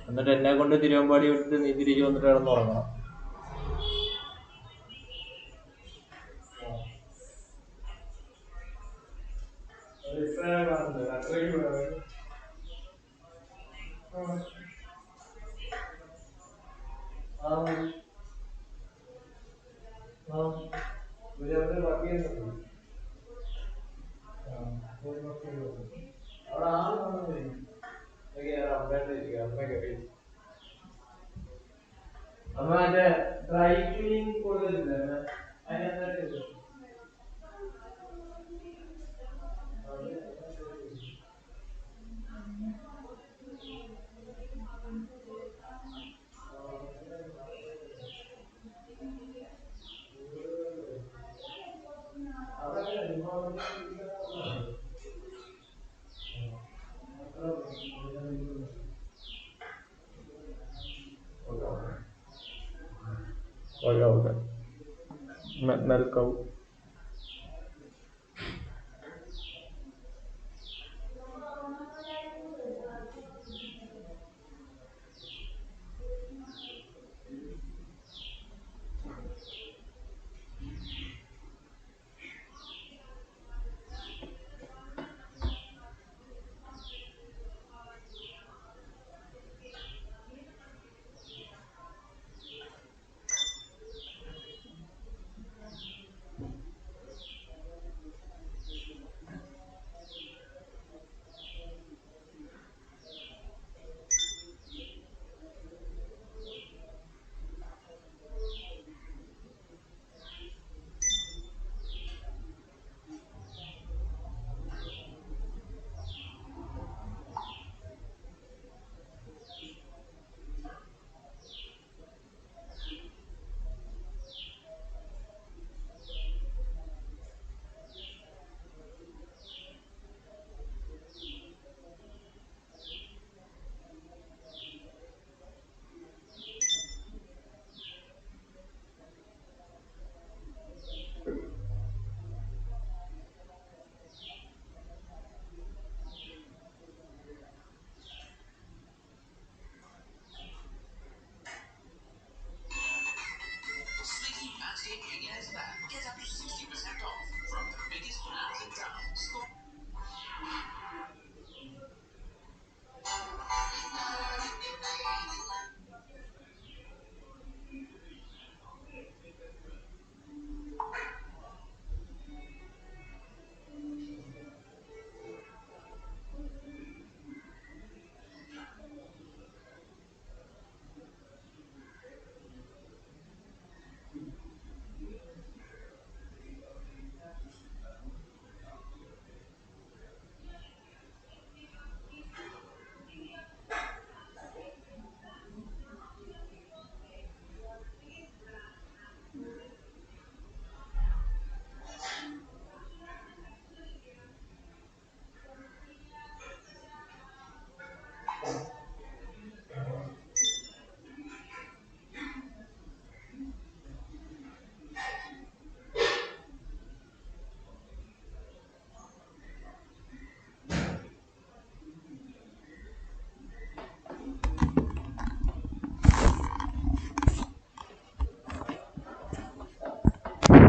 എന്നിട്ട് എന്നെ കൊണ്ട് തിരുവമ്പാടി വിട്ടിട്ട് നീ തിരിച്ചു വന്നിട്ട് കിടന്ന് ഉറങ്ങണം. അമ്മ മറ്റേ ഡ്രൈ ക്ലീനിങ് കൊടുത്തിട്ടില്ലേ അതിനെന്താ? Okay. Milk cow.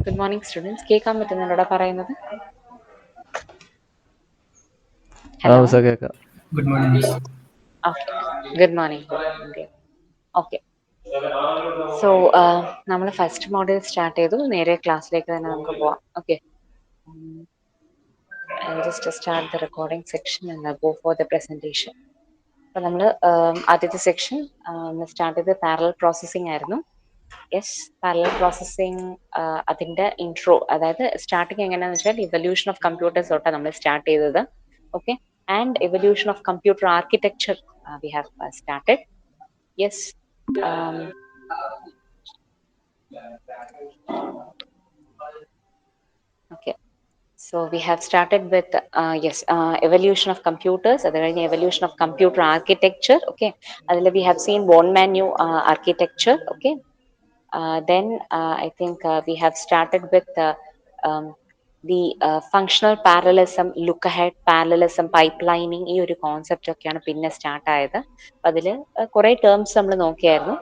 Good morning, students. കേൾക്കാൻ പറ്റുന്നുണ്ടോ പറയുന്നത്? Hello. Good morning, miss. Okay. Good morning. Okay. So, നമ്മൾ ഫസ്റ്റ് മോഡൽ സ്റ്റാർട്ട് ചെയ്തു. നേരെ ക്ലാസ്സിലേക്ക് തന്നെ നമുക്ക് പോവാം. Okay. I'll just start the recording section and I'll go for the presentation. അപ്പോൾ നമ്മൾ ആദ്യത്തെ സെക്ഷൻ സ്റ്റാർട്ട് ചെയ്ത് പാരലൽ പ്രോസസ്സിംഗ് ആയിരുന്നു. യെസ്, പാരലൽ പ്രോസസ്സിംഗ് അതിൻ്റെ ഇൻട്രോ, അതായത് സ്റ്റാർട്ടിങ് എങ്ങനെയാണെന്ന് വെച്ചാൽ ഇവല്യൂഷൻ ഓഫ് കമ്പ്യൂട്ടേഴ്സ് തൊട്ടാണ് നമ്മൾ സ്റ്റാർട്ട് ചെയ്തത്. Okay, and evolution of computer architecture we have started. Yes. Okay, so we have started with evolution of computers, അത് കഴിഞ്ഞ് evolution of computer architecture. Okay, അതിൽ we have seen one man new architecture. Okay, then I think we have started with the functional parallelism, look ahead parallelism, pipe lining, ഈ ഒരു concept ഒക്കെയാണ് പിന്നെ start ആയത്. അതിൽ കുറെ ടേംസ് നമ്മൾ നോക്കിയായിരുന്നു.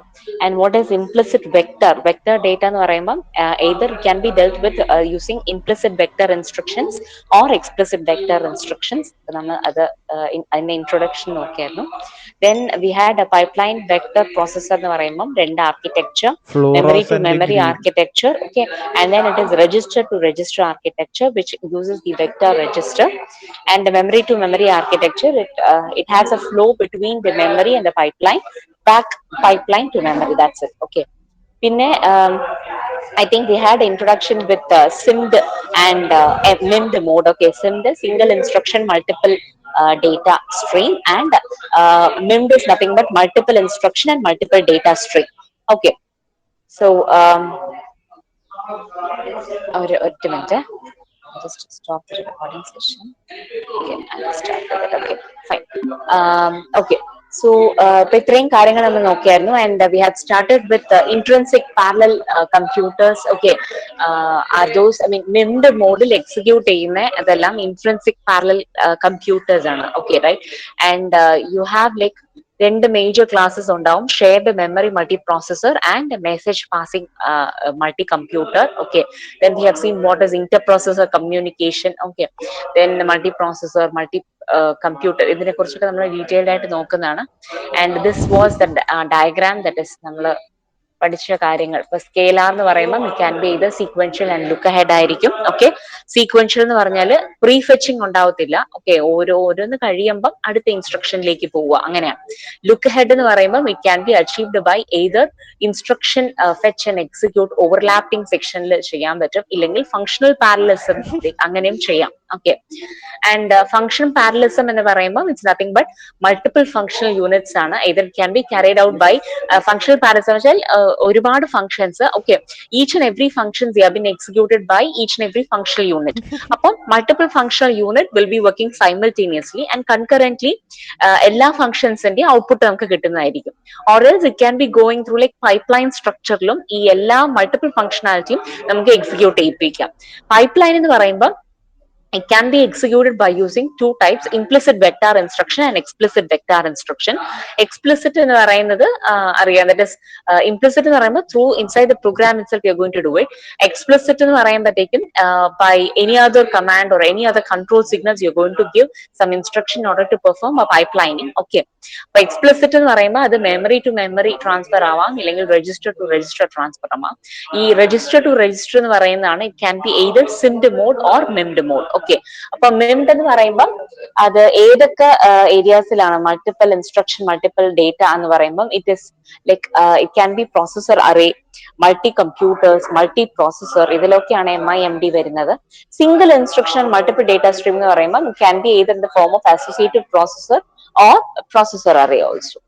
And what is implicit vector? Vector data എന്ന് പറയുമ്പോൾ either can be dealt with using implicit vector instructions or explicit vector instructions. നമ്മൾ അത് അതിന്റെ ഇൻട്രൊഡക്ഷൻ നോക്കിയായിരുന്നു. Then we had a pipeline vector processor എന്ന് പറയുമ്പോൾ രണ്ട് architecture, memory to memory architecture, okay, and then it is register to register architecture, which uses the vector register. And the memory to memory architecture, it has a flow between the memory and the pipeline, back pipeline to memory, that's it. Okay, pinne I think they had introduction with SIMD and MIMD mode. Okay, SIMD, single instruction multiple data stream, and MIMD is nothing but multiple instruction and multiple data stream. Okay, so ഒരു minute, just stop the recording session. Okay, I'll start with it. Okay, fine. Okay, so ഇപ്പൊ ഇത്രയും കാര്യങ്ങൾ നമ്മൾ നോക്കിയായിരുന്നു. And we had started with intrinsic parallel computers. Okay, are those, I mean MIMD മോഡിൽ execute ചെയ്യുന്ന അതെല്ലാം intrinsic parallel computers ആണ്. Okay, right. And you have like രണ്ട് മേജർ ക്ലാസ്സസ് ഉണ്ടാവും. Shared memory multi processor and message passing multi computer. Okay, then we have seen what is inter-processor communication. Okay, then multi processor, multi computer, ഇതിനെ കുറിച്ചൊക്കെ നമ്മൾ detailed ആയിട്ട് നോക്കുന്നതാണ്. And this was the diagram that is നമ്മൾ പഠിച്ച കാര്യങ്ങൾ. ഇപ്പൊ scalar എന്ന് പറയുമ്പോൾ ഇറ്റ് ക്യാൻ ബി ഇത് സീക്വൻഷ്യൽ ആൻഡ് ലുക്ക് അഹെഡ് ആയിരിക്കും. ഓക്കെ, സീക്വൻഷ്യൽ എന്ന് പറഞ്ഞാൽ പ്രീ ഫെച്ചിങ് ഉണ്ടാവത്തില്ല. ഓക്കെ, ഓരോന്ന് കഴിയുമ്പം അടുത്ത ഇൻസ്ട്രക്ഷനിലേക്ക് പോവുക, അങ്ങനെയാണ്. ലുക്ക് അഹെഡ് എന്ന് പറയുമ്പോൾ it can be achieved by either instruction fetch and execute overlapping സെക്ഷനിൽ ചെയ്യാൻ പറ്റും, ഇല്ലെങ്കിൽ ഫങ്ഷണൽ പാരലലിസം അങ്ങനെയും ചെയ്യാം. ഓക്കെ, ആൻഡ് ഫങ്ഷൻ പാരലലിസം എന്ന് പറയുമ്പോൾ it's nothing but multiple functional units ആണ്. Either can be carried out by functional parallelism വെച്ചാൽ ഒരുപാട് functions. Okay, each and every functions have been executed by each and every functional unit. അപ്പം multiple functional unit will be working simultaneously and concurrently എല്ലാ ഫങ്ഷൻസിന്റെയും output നമുക്ക് കിട്ടുന്നതായിരിക്കും. Or else it can be going through like pipeline സ്ട്രക്ചറിലും ഈ എല്ലാ multiple ഫങ്ഷനാലിറ്റിയും നമുക്ക് execute ചെയ്യിപ്പിക്കാം. Pipe line എന്ന് പറയുമ്പോൾ it can be executed by using two types: implicit vector instruction and explicit vector instruction. Explicit എന്ന് പറയുന്നത് അറിയാം, that is implicit എന്ന് പറയുമ്പോൾ through inside the program itself you are going to do it. Explicit എന്ന് പറയുമ്പോഴത്തേക്കും by any other command or any other control signals you are going to give some instruction in order to perform a pipelining. Okay, അപ്പൊ explicit എന്ന് പറയുമ്പോൾ അത് memory to memory transfer ആവാം, ഇല്ലെങ്കിൽ register to register transfer ആവാം. ഈ register to register എന്ന് പറയുന്നതാണ് it can be either SIMD mode or MIMD mode. Okay, അപ്പൊ മെംഡ് എന്ന് പറയുമ്പോൾ അത് ഏതൊക്കെ ഏരിയാസിലാണ് മൾട്ടിപ്പിൾ ഇൻസ്ട്രക്ഷൻ മൾട്ടിപ്പിൾ ഡേറ്റ എന്ന് പറയുമ്പോൾ it is like it can be processor array, multi computers, multi processor, ഇതിലൊക്കെയാണ് MIMD വരുന്നത്. Single instruction multiple data stream എന്ന് പറയുമ്പോൾ it can be either in the form of associated processor or processor array also.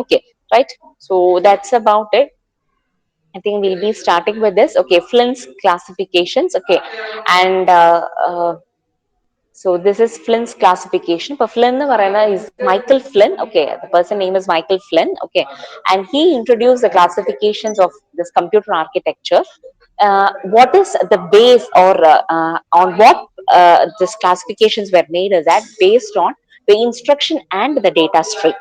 Okay, right, so that's about it. I think we'll be starting with this. Okay, Flynn's classifications. Okay, and so this is Flynn's classification. But Flynn is Michael Flynn. Okay, the person name is Michael Flynn. Okay, and he introduced the classifications of this computer architecture. What is the base, or on what these classifications were made is that based on the instruction and the data stream.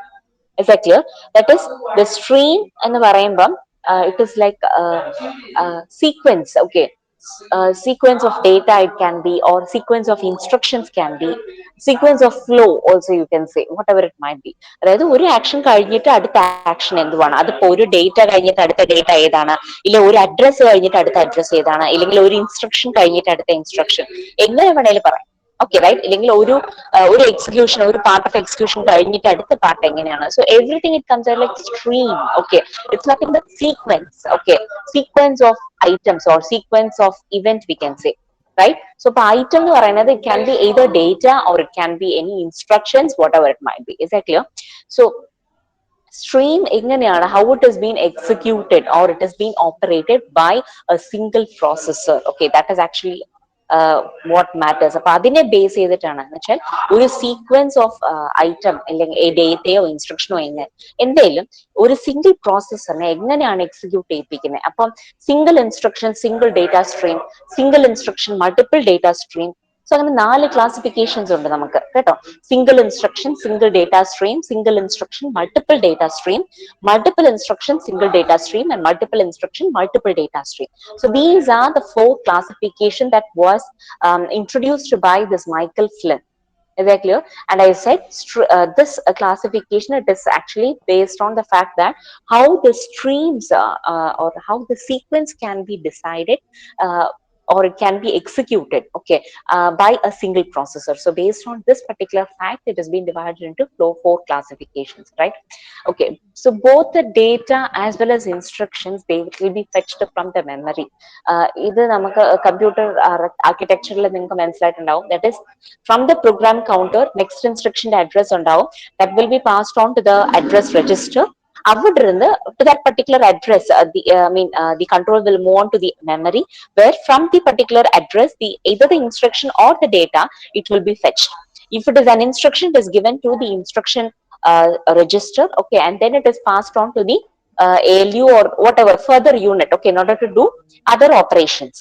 Is that clear? That is the stream and the varayambam. It is like sequence. Okay, sequence of data it can be, or sequence of instructions can be, sequence of flow also you can say, whatever it might be. അതായത് ഒരു action കഴിഞ്ഞിട്ട് അടുത്ത action എന്തുവാണ്, അതിപ്പോ ഒരു data കഴിഞ്ഞിട്ട് അടുത്ത data ഏതാണ്, ഇല്ല ഒരു അഡ്രസ് കഴിഞ്ഞിട്ട് അടുത്ത അഡ്രസ് ഏതാണ്, ഇല്ലെങ്കിൽ ഒരു ഇൻസ്ട്രക്ഷൻ കഴിഞ്ഞിട്ട് അടുത്ത ഇൻസ്ട്രക്ഷൻ, എങ്ങനെ വേണേലും പറയാം. ഓക്കെ, റൈറ്റ്, ഇല്ലെങ്കിൽ ഒരു എക്സിക്യൂഷൻ, ഒരു പാർട്ട് ഓഫ് എക്സിക്യൂഷൻ കഴിഞ്ഞിട്ട് അടുത്ത പാർട്ട് എങ്ങനെയാണ്. So everything it comes like stream. Okay, it's nothing but sequence. Okay, sequence of items or sequence of event we can say, right? So item എന്ന് പറയുന്നത് it can be either data or it can be any instructions, whatever it might be. Is that clear? So stream എങ്ങനെയാണ്, how it is being executed or it is being operated by a single processor. Okay, that is actually what matters. അപ്പൊ അതിനെ base ചെയ്തിട്ടാണ് എന്ന് വെച്ചാൽ ഒരു sequence of item അല്ലെങ്കിൽ ഡേറ്റയോ ഇൻസ്ട്രക്ഷനോ എന്തെങ്കിലും ഒരു സിംഗിൾ പ്രോസസ്സറിനെ എങ്ങനെയാണ് എക്സിക്യൂട്ട് ചെയ്യിപ്പിക്കുന്നത്. അപ്പം single instruction, single data stream, single instruction, multiple data stream. So അങ്ങനെ 4 ക്ലാസിഫിക്കേഷൻസ് ഉണ്ട് നമുക്ക് കേട്ടോ. Single instruction, single data stream, single instruction, multiple data stream, multiple instruction, single data stream, and multiple instruction, multiple data stream. So these are the 4 classification that was introduced by this Michael Flynn. Is that clear? And I said this classification, it is actually based on the fact that how the streams or how the sequence can be decided or it can be executed, okay, by a single processor. So based on this particular fact, it has been divided into 4 classifications, right? Okay, so both the data as well as instructions, they will be fetched from the memory. ഇത് നമുക്ക് computer ആർക്കിടെക്ചറിൽ നിങ്ങൾക്ക് മനസ്സിലായിട്ടുണ്ടാവും. That is from the program counter next ഇൻസ്ട്രക്ഷന്റെ address ഉണ്ടാവും. That will be passed on to the address register. അവിടെ ഇരുന്ന് to that particular address, the control will move on to the memory, where from the particular address, either the instruction or the data, it will be fetched. If it is an instruction, it is given to the instruction register, okay, and then it is passed on to the ALU or whatever further unit, okay, in order to do other operations.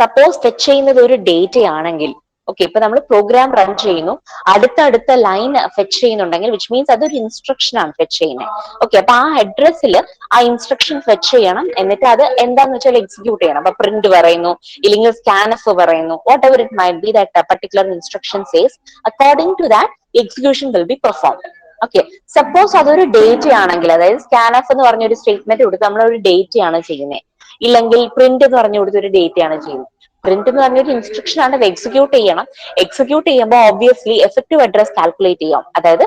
Suppose fetch ചെയ്യുന്നത് ഒരു data ആണെങ്കിൽ, okay, ഇപ്പൊ നമ്മൾ program run ചെയ്യുന്നു, അടുത്ത line fetch ചെയ്യുന്നുണ്ടെങ്കിൽ which means അതൊരു instruction ആണ് ഫെച്ച് ചെയ്യുന്നത്. ഓക്കെ, അപ്പൊ ആ അഡ്രസ്സിൽ ആ ഇൻസ്ട്രക്ഷൻ ഫെച്ച് ചെയ്യണം, എന്നിട്ട് അത് എന്താന്ന് വെച്ചാൽ എക്സിക്യൂട്ട് ചെയ്യണം. അപ്പൊ പ്രിന്റ് പറയുന്നു, ഇല്ലെങ്കിൽ സ്കാൻഎഫ് പറയുന്നു, whatever it might be that particular instruction says, according to that execution will be performed. Okay, suppose അതൊരു ഡേറ്റ ആണെങ്കിൽ, അതായത് സ്കാൻഎഫ് എന്ന് പറഞ്ഞൊരു സ്റ്റേറ്റ്മെന്റ് കൊടുത്ത് നമ്മളൊരു ഡേറ്റ ആണ് ചെയ്യുന്നത്, ഇല്ലെങ്കിൽ പ്രിന്റ് എന്ന് പറഞ്ഞു കൊടുത്തൊരു ഡേറ്റ ആണ് ചെയ്യുന്നത്. പ്രിന്റ് എന്ന് പറഞ്ഞൊരു ഇൻസ്ട്രക്ഷൻ ആണ്, അത് എക്സിക്യൂട്ട് ചെയ്യണം. എക്സിക്യൂട്ട് ചെയ്യുമ്പോൾ ഒബ്വിയസ്ലി എഫക്റ്റീവ് അഡ്രസ് കാൽക്കുലേറ്റ് ചെയ്യാം. അതായത്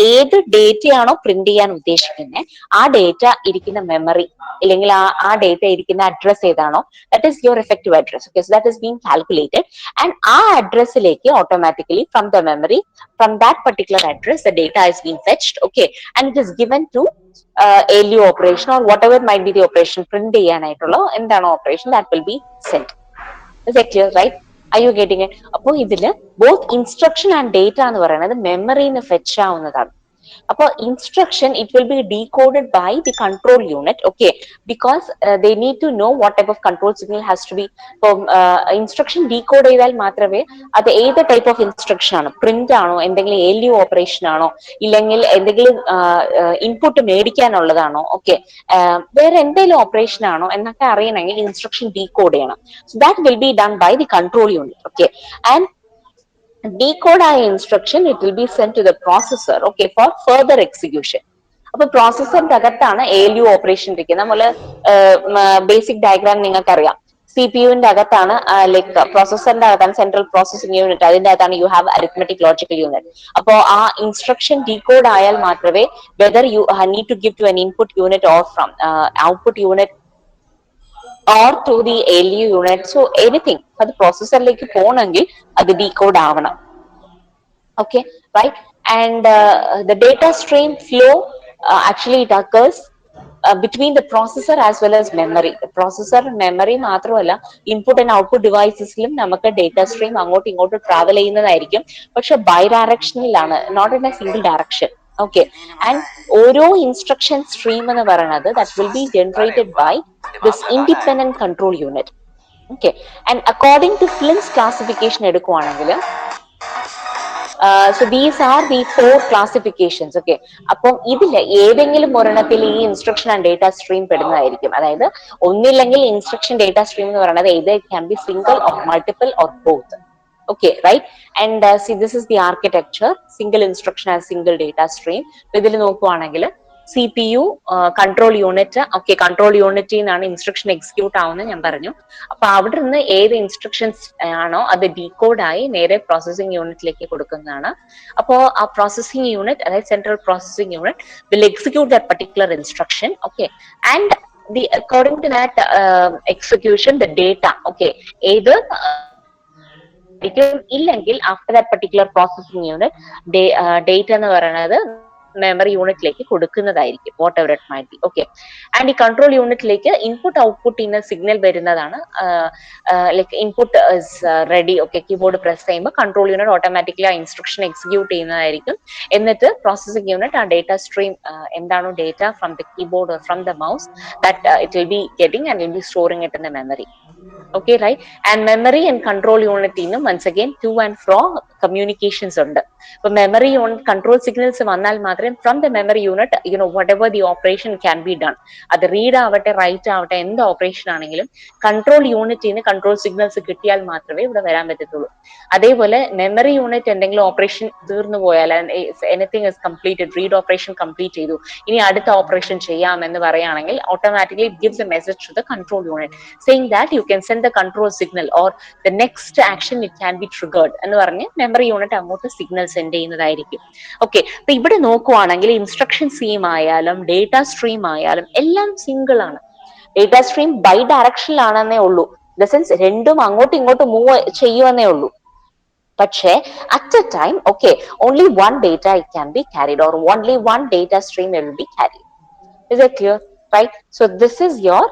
ഏത് ഡേറ്റയാണോ പ്രിന്റ് ചെയ്യാൻ ഉദ്ദേശിക്കുന്നത് ആ ഡേറ്റ ഇരിക്കുന്ന മെമ്മറി അല്ലെങ്കിൽ ആ ഡേറ്റ ഇരിക്കുന്ന അഡ്രസ് ഏതാണോ, that is your effective address. Okay, so that is being calculated and ആ അഡ്രസ്സിലേക്ക് automatically from the memory, from that particular address the data is being fetched. Okay, and it is given to ALU operation or whatever might be the operation, print ചെയ്യാനായിട്ടുള്ള എന്താണോ operation, that will be sent. Is that clear, right? Are you getting it? അപ്പോൾ ഇതില് both instruction and data എന്ന് പറയുന്നത് മെമ്മറിന്ന് fetch ആവുന്നതാണ്. അപ്പൊ instruction it will be decoded by the control unit, okay, because they need to know what type of control signal has to be. ഇപ്പം instruction decode ചെയ്താൽ മാത്രമേ അത് ഏത് ടൈപ്പ് ഓഫ് ഇൻസ്ട്രക്ഷൻ ആണ്, പ്രിന്റ് ആണോ, എന്തെങ്കിലും ALU ഓപ്പറേഷൻ ആണോ, ഇല്ലെങ്കിൽ എന്തെങ്കിലും ഇൻപുട്ട് മേടിക്കാനുള്ളതാണോ, ഓക്കെ, വേറെ എന്തെങ്കിലും ഓപ്പറേഷൻ ആണോ എന്നൊക്കെ അറിയണമെങ്കിൽ ഇൻസ്ട്രക്ഷൻ ഡീകോഡ് ചെയ്യണം. So that will be done by the control unit. Okay, and decode ആയ instruction it will be send to the processor, okay, for further execution. അപ്പൊ പ്രോസസറിന്റെ അകത്താണ് ALU ഓപ്പറേഷൻ ഇരിക്കുന്നത്. നമ്മള് ബേസിക് ഡയഗ്രാം നിങ്ങൾക്കറിയാം. CPU-ന്റെ അകത്താണ് ലൈക്ക് പ്രോസസറിന്റെ അകത്താണ് സെൻട്രൽ പ്രോസസിംഗ് യൂണിറ്റ്, അതിന്റെ അകത്താണ് you have arithmetic logical unit. അപ്പോ ആ ഇൻസ്ട്രക്ഷൻ ഡീകോഡ് ആയാൽ മാത്രമേ whether you need to give to an input unit or from output unit or to the ALU unit, so anything അത് പ്രോസസറിലേക്ക് പോകണമെങ്കിൽ അത് ഡീകോഡ് ആവണം. Okay, right? And the data stream flow actually it occurs between the processor as well as memory. Processor memory മാത്രമല്ല, input and output ഡിവൈസസിലും നമുക്ക് data stream അങ്ങോട്ടും ഇങ്ങോട്ടും travel ചെയ്യുന്നതായിരിക്കും. പക്ഷെ ബൈ ഡയറക്ഷനിലാണ്, not in a single direction. Okay, and ഓരോ ഇൻസ്ട്രക്ഷൻ സ്ട്രീം എന്ന് പറയുന്നത് that will be generated by this independent control unit. Okay, and according to Flynn's classification എടുക്കുവാണെങ്കിൽ, so these are the 4 classifications. Okay, അപ്പം ഇതില് ഏതെങ്കിലും ഒരെണ്ണത്തിൽ ഈ ഇൻസ്ട്രക്ഷൻ ആൻഡ് ഡേറ്റ സ്ട്രീം പെടുന്നതായിരിക്കും. അതായത് ഒന്നില്ലെങ്കിൽ ഇൻസ്ട്രക്ഷൻ ഡേറ്റ സ്ട്രീം എന്ന് പറയുന്നത് either it can be single or multiple or both. Okay, right? And see, this is the architecture, single instruction as single data stream. ഇതിൽ നോക്കുവാണെങ്കിൽ CPU control unit, okay, control യൂണിറ്റിൽ നിന്നാണ് instruction execute ആവുന്നത് ഞാൻ പറഞ്ഞു. അപ്പൊ അവിടെ നിന്ന് ഏത് ഇൻസ്ട്രക്ഷൻസ് ആണോ അത് ഡീകോഡായി നേരെ പ്രോസസിംഗ് യൂണിറ്റിലേക്ക് കൊടുക്കുന്നതാണ്. അപ്പോ ആ പ്രോസസിംഗ് യൂണിറ്റ്, അതായത് central processing unit will execute that particular instruction. Okay, and the according to that execution the data, okay, ഏത് ഇല്ലെങ്കിൽ after that particular processing unit data എന്ന് പറയുന്നത് മെമ്മറി യൂണിറ്റിലേക്ക് കൊടുക്കുന്നതായിരിക്കും, whatever it might be. Okay, and ഈ control യൂണിറ്റിലേക്ക് input output ഇന്ന് signal വരുന്നതാണ്. Like input ready, okay, keyboard press ചെയ്യുമ്പോൾ കൺട്രോൾ യൂണിറ്റ് ഓട്ടോമാറ്റിക്കലി ആ ഇൻസ്ട്രക്ഷൻ എക്സിക്യൂട്ട് ചെയ്യുന്നതായിരിക്കും. എന്നിട്ട് പ്രോസസിംഗ് യൂണിറ്റ് ആ ഡേറ്റ സ്ട്രീം എന്താണോ data from the keyboard or from the mouse that it will be getting and will be storing it in the memory. Okay, right? And memory and control unit in once again to and fro communications ഉണ്ട്. So memory unit control signals വന്നാൽ മാത്രമേ from the memory unit whatever the operation can be done, അത് read ആവട്ടെ right ആവട്ടെ എന്ത് operation ആണെങ്കിലും control യൂണിറ്റിന് control signals കിട്ടിയാൽ മാത്രമേ ഇവിടെ വരാൻ പറ്റത്തുള്ളൂ. അതേപോലെ മെമ്മറി യൂണിറ്റ് എന്തെങ്കിലും ഓപ്പറേഷൻ തീർന്നു പോയാൽ anything is completed, read operation complete ചെയ്തു, ഇനി അടുത്ത ഓപ്പറേഷൻ ചെയ്യാം എന്ന് പറയുകയാണെങ്കിൽ automatically it gives a message to the control unit saying that you can send the control signal or the next action it can be triggered എന്ന് പറഞ്ഞ് memory unit അങ്ങോട്ട് signal send ചെയ്യുന്നതായിരിക്കും. ഓക്കെ, അപ്പൊ ഇവിടെ നോക്കുവാണെങ്കിൽ ഇൻസ്ട്രക്ഷൻ സ്ട്രീം ആയാലും data stream ആയാലും എല്ലാം സിംഗിൾ ആണ്. ഡേറ്റ സ്ട്രീം ബൈ ഡയറക്ഷനിലാണെന്നേ ഉള്ളൂ, ഇൻ ദ സെൻസ് രണ്ടും അങ്ങോട്ടും ഇങ്ങോട്ടും മൂവ് ചെയ്യുമെന്നേ ഉള്ളൂ. പക്ഷേ at A time okay only one data it can be carried or only one data stream will be carried. Is it clear? Right? So this is your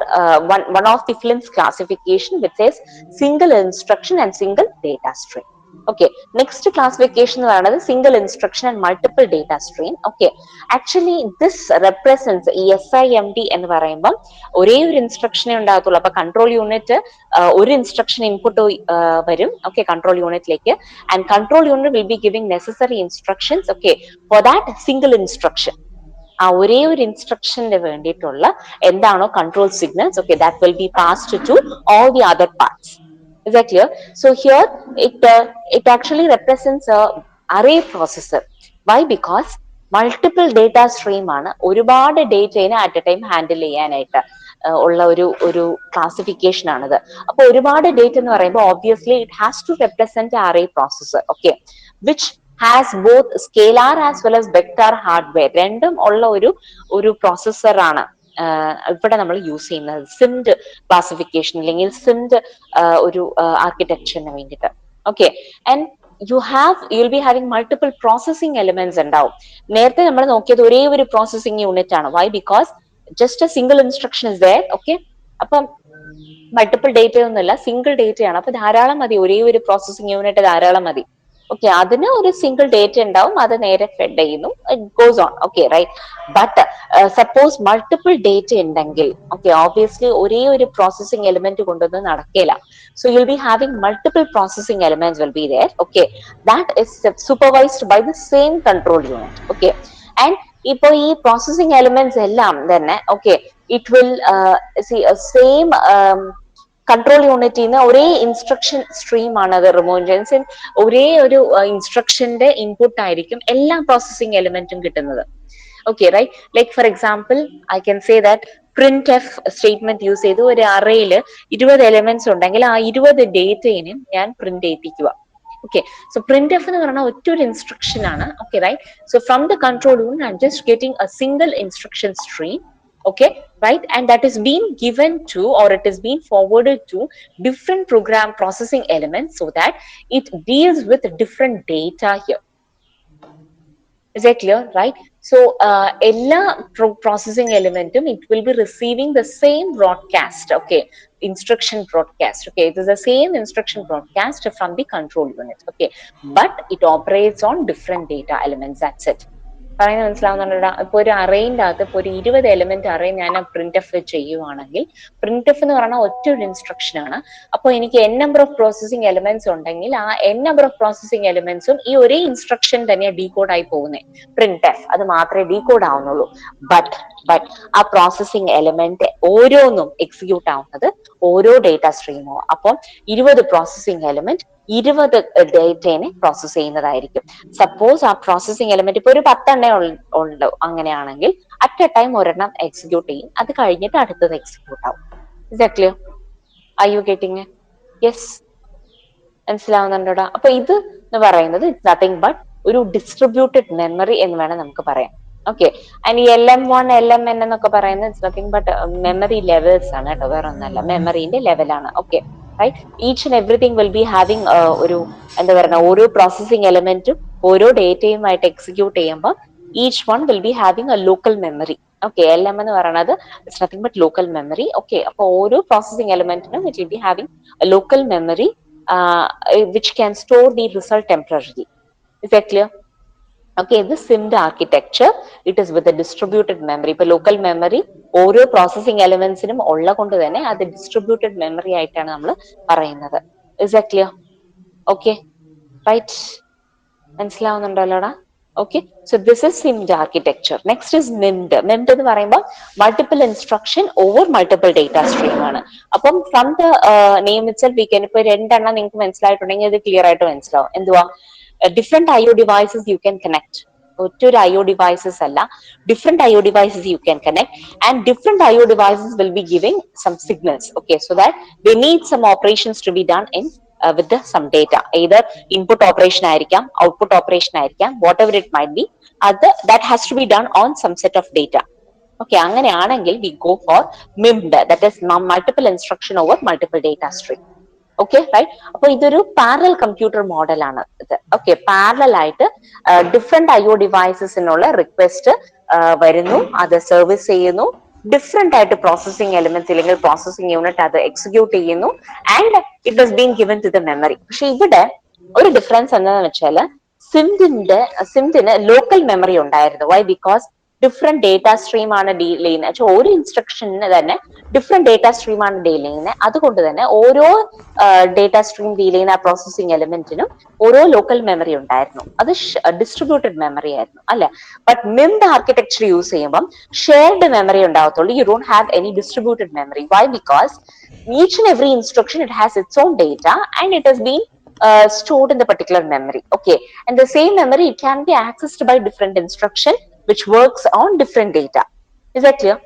one of the films classification which says single instruction and single data stream. Okay, next classification is single instruction and multiple data stream. Okay, actually this represents SIMD എന്ന് പറയുമ്പോൾ ഒരേ ഒരു ഇൻസ്ട്രക്ഷനെ ഉണ്ടാകത്തുള്ളൂ. അപ്പൊ control unit ഒരു instruction input വരും, okay, control യൂണിറ്റിലേക്ക്, and control unit will be giving necessary instructions, okay, for that single instruction. ആ ഒരേ ഒരു ഇൻസ്ട്രക്ഷന് വേണ്ടിയിട്ടുള്ള എന്താണോ control signals, okay, that will be passed to all the other parts. Is that clear? So here it actually represents a array processor. Why? Because multiple data stream ആണ്, ഒരുപാട് ഡേറ്റയെ at A time handle ചെയ്യാനായിട്ട് ഉള്ള ഒരു classification ആണിത്. അപ്പൊ ഒരുപാട് data എന്ന് പറയുമ്പോൾ obviously it has to represent a array processor, okay, which has both scalar as well as vector hardware. രണ്ടും ഉള്ള ഒരു പ്രോസസ്സർ ആണ് ഇവിടെ നമ്മൾ യൂസ് ചെയ്യുന്നത് സിംഡ് ക്ലാസിഫിക്കേഷൻ അല്ലെങ്കിൽ സിംഡ് ഒരു ആർക്കിടെക്ചറിന് വേണ്ടിയിട്ട്. Okay, and you will be having multiple processing elements ഉണ്ടാവും. നേരത്തെ നമ്മൾ നോക്കിയത് ഒരേ ഒരു പ്രോസസിംഗ് യൂണിറ്റ് ആണ്. Why? Because just a single instruction is there. Okay, അപ്പം മൾട്ടിപ്പിൾ ഡേറ്റ ഒന്നുമില്ല, സിംഗിൾ ഡേറ്റയാണ്. അപ്പൊ ധാരാളം മതി, ഒരേ ഒരു പ്രോസസിംഗ് യൂണിറ്റ് ധാരാളം മതി. ഓക്കെ, അതിന് ഒരു സിംഗിൾ ഡേറ്റ ഉണ്ടാവും, അത് നേരെ ഫെഡ് ചെയ്യുന്നു, it goes on. Okay, right. But suppose multiple data ഉണ്ടെങ്കിൽ ഓക്കെ ഓബിയസ്ലി ഒരേ ഒരു പ്രോസസിംഗ് എലിമെന്റ് കൊണ്ടൊന്നും നടക്കില്ല. So you will be having multiple processing elements will be there. Okay, that is supervised by the same control unit. Okay, and ഇപ്പൊ ഈ processing elements എല്ലാം തന്നെ okay it will same control യൂണിറ്റിന്ന് ഒരേ instruction stream ആണ് അത് remove ചെയ്യുന്നത്. ഒരേ ഒരു ഇൻസ്ട്രക്ഷന്റെ ഇൻപുട്ട് ആയിരിക്കും എല്ലാ പ്രോസസിംഗ് എലിമെന്റും കിട്ടുന്നത്. Okay, right. Like for example I can say that print f statement use ചെയ്ത് ഒരു അറേയില് 20 എലിമെന്റ്സ് ഉണ്ടെങ്കിൽ ആ 20 ഡേറ്റയിനും ഞാൻ പ്രിന്റ് ചെയ്യിപ്പിക്കുക. Okay, so printf എന്ന് പറഞ്ഞാൽ ഒറ്റൊരു ഇൻസ്ട്രക്ഷൻ ആണ്. Okay, right? So from the control unit I'm just getting a single instruction stream. Okay, right? And that is being given to or it is being forwarded to different program processing elements so that it deals with different data here. Is that clear? Right? So എല്ലാ processing elementum it will be receiving the same broadcast. Okay, instruction broadcast. Okay, it is the same instruction broadcast from the control unit. Okay, but it operates on different data elements. That's it. പറയുന്നത് മനസ്സിലാവുന്നുണ്ടോ? ഇപ്പൊ ഒരു അറേന്റെ അകത്ത് ഇപ്പൊ ഒരു 20 element array ഞാൻ print F ചെയ്യുവാണെങ്കിൽ print F എന്ന് പറഞ്ഞാൽ ഒറ്റൊരു ഇൻസ്ട്രക്ഷൻ ആണ്. അപ്പൊ എനിക്ക് n number of processing elements ഉണ്ടെങ്കിൽ ആ n നമ്പർ ഓഫ് പ്രോസസിംഗ് എലിമെന്റ്സും ഈ ഒരേ ഇൻസ്ട്രക്ഷൻ തന്നെ ഡീകോഡ് ആയി പോകുന്നത്. പ്രിന്റ് എഫ് അത് മാത്രമേ ഡീകോഡ് ആവുന്നുള്ളൂ. ബട്ട് ആ പ്രോസസിംഗ് എലിമെന്റ് ഓരോന്നും എക്സിക്യൂട്ട് ആവുന്നത് ഓരോ ഡേറ്റ സ്ട്രീമോ. അപ്പം 20 പ്രോസസിംഗ് എലിമെന്റ് 20 ഡേറ്റയെ പ്രോസസ് ചെയ്യുന്നതായിരിക്കും. സപ്പോസ് ആ പ്രോസസിംഗ് എലിമെന്റ് ഇപ്പൊ ഒരു 10 എണ്ണ ഉണ്ട്, അങ്ങനെയാണെങ്കിൽ അറ്റ് എ ടൈം ഒരെണ്ണം എക്സിക്യൂട്ട് ചെയ്യും, അത് കഴിഞ്ഞിട്ട് അടുത്തത് എക്സിക്യൂട്ട് ആവും. Is that clear? Are you getting it? Yes, മനസ്സിലാവുന്നുണ്ടോടാ? അപ്പൊ ഇത് എന്ന് പറയുന്നത് ഇറ്റ്സ് നത്തിങ് ബട്ട് ഒരു ഡിസ്ട്രിബ്യൂട്ടഡ് മെമ്മറി എന്ന് വേണം നമുക്ക് പറയാം. ഓക്കെ, ആൻഡ് ഈ LM1 LMN എന്നൊക്കെ പറയുന്നത് it's nothing but memory levels ആണ് കേട്ടോ, വേറെ ഒന്നല്ല, മെമ്മറിന്റെ ലെവലാണ്. Okay, right. Each and everything will be having ഒരു എന്താ പറയുക ഓരോ പ്രോസസിംഗ് എലിമെന്റും ഓരോ ഡേറ്റയുമായിട്ട് എക്സിക്യൂട്ട് ചെയ്യുമ്പോൾ each one will be having a local memory. Okay, LM എന്ന് പറയുന്നത് it's nothing but local memory. Okay, അപ്പോൾ ഓരോ processing elementനും it will be having a local memory which can store the result temporarily. Is that clear? Okay, this SIMD architecture, it is with a distributed memory. ഇപ്പോൾ local memory ഓരോ processing elementsനും ഉള്ള കൊണ്ട് തന്നെ അത് distributed memory ആയിട്ടാണ് നമ്മൾ പറയുന്നത്. Is that clear? Okay, right? മനസ്സിലാവുന്നുണ്ടല്ലോടാ? Okay, so this is SIMD architecture. Next is MIMD. MIMD എന്ന് പറയുമ്പോൾ multiple instruction over multiple data stream ആണ്. അപ്പം from the name itself we can, ഇപ്പൊ രണ്ടെണ്ണം നിങ്ങൾക്ക് മനസ്സിലായിട്ടുണ്ടെങ്കിൽ ഇത് ക്ലിയർ ആയിട്ട് മനസ്സിലാവും. എന്തുവാ? Different IO devices you can connect. ഒറ്റൊരു IO devices അല്ല, different IO devices you can connect, and different IO devices will be giving some signals. Okay, so that they need some operations to be done in with some data, either input operation ആയിരിക്കാം, output operation ആയിരിക്കാം, whatever it might be, that has to be done on some set of data. Okay, അങ്ങനെയാണെങ്കിൽ we go for MIMD, that is multiple instruction over multiple data stream. Okay, right? അപ്പോൾ ഇതൊരു parallel computer model ആണ് ഇത്. ഓക്കെ, parallel ആയിട്ട് different IO ഡിവൈസസിനുള്ള request വരുന്നു, അത് സർവീസ് ചെയ്യുന്നു, ഡിഫറെന്റ് ആയിട്ട് പ്രോസസിങ് എലിമെന്റ്സ് അല്ലെങ്കിൽ പ്രോസസിങ് യൂണിറ്റ് അത് എക്സിക്യൂട്ട് ചെയ്യുന്നു, and it was been given to the memory. പക്ഷെ ഇവിടെ ഒരു ഡിഫറൻസ് എന്താണെന്ന് വെച്ചാൽ സിംഡിന് ലോക്കൽ മെമ്മറി ഉണ്ടായിരുന്നു. Why? Because different data stream ആണ് ഡീൽ ചെയ്യുന്നത്. ഒരു ഇൻസ്ട്രക്ഷന് തന്നെ ഡിഫറെന്റ് ഡേറ്റ സ്ട്രീം ആണ് ഡീൽ ചെയ്യുന്നത്. അതുകൊണ്ട് തന്നെ ഓരോ ഡേറ്റ സ്ട്രീം ഡീൽ ചെയ്യുന്ന പ്രോസസിങ് എലിമെന്റിനും ഓരോ ലോക്കൽ മെമ്മറി ഉണ്ടായിരുന്നു. അത് ഡിസ്ട്രിബ്യൂട്ടഡ് മെമ്മറി ആയിരുന്നു, അല്ലെ? ബട്ട് MIMD ആർക്കിടെക്ചർ യൂസ് ചെയ്യുമ്പോൾ ഷെയർഡ് മെമ്മറി ഉണ്ടാവത്തുള്ളൂ. You don't have any distributed memory. Why? Because each and every instruction, it has its own data and it has been stored in the particular memory. Okay, and the same memory, it can be accessed by different instruction which works on different data. Is that clear?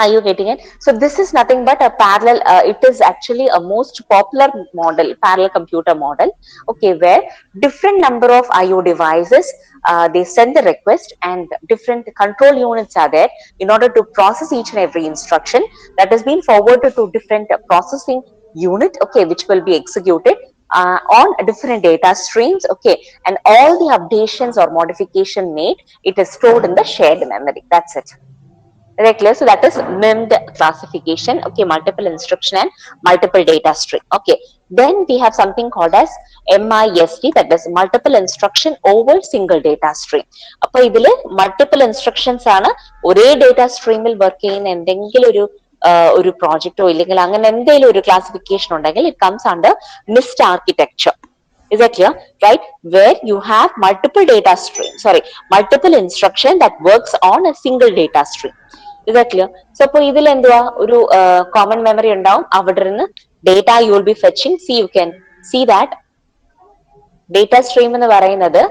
Are you getting it? So this is nothing but a parallel, it is actually a most popular model, parallel computer model. Okay, where different number of IO devices, they send the request and different control units are there in order to process each and every instruction that has been forwarded to different processing unit, okay, which will be executed on different data streams. Okay, and all the updations or modification made, it is stored in the shared memory. That's it. Right, clear? So that is MIMD classification. Okay, multiple instruction and multiple data stream. Okay, then we have something called as MISD, that is multiple instruction over single data stream. അപ്പോൾ ഇതില് multiple instructions ആണ് ഒരേ data സ്ട്രീമിൽ work ചെയ്യുന്ന എന്തെങ്കിലും ഒരു പ്രോജക്റ്റോ ഇല്ലെങ്കിൽ അങ്ങനെ എന്തെങ്കിലും ഒരു ക്ലാസിഫിക്കേഷൻ ഉണ്ടെങ്കിൽ it comes under NIST architecture. Is that clear? Right? Where you have multiple data stream, multiple instruction that works on a single data stream. Is that clear? So അപ്പോൾ ഇതിൽ എന്തുവാ, ഒരു കോമൺ മെമ്മറി ഉണ്ടാവും. അവിടെ നിന്ന് data you will be fetching. You can see that data stream എന്ന് പറയുന്നത്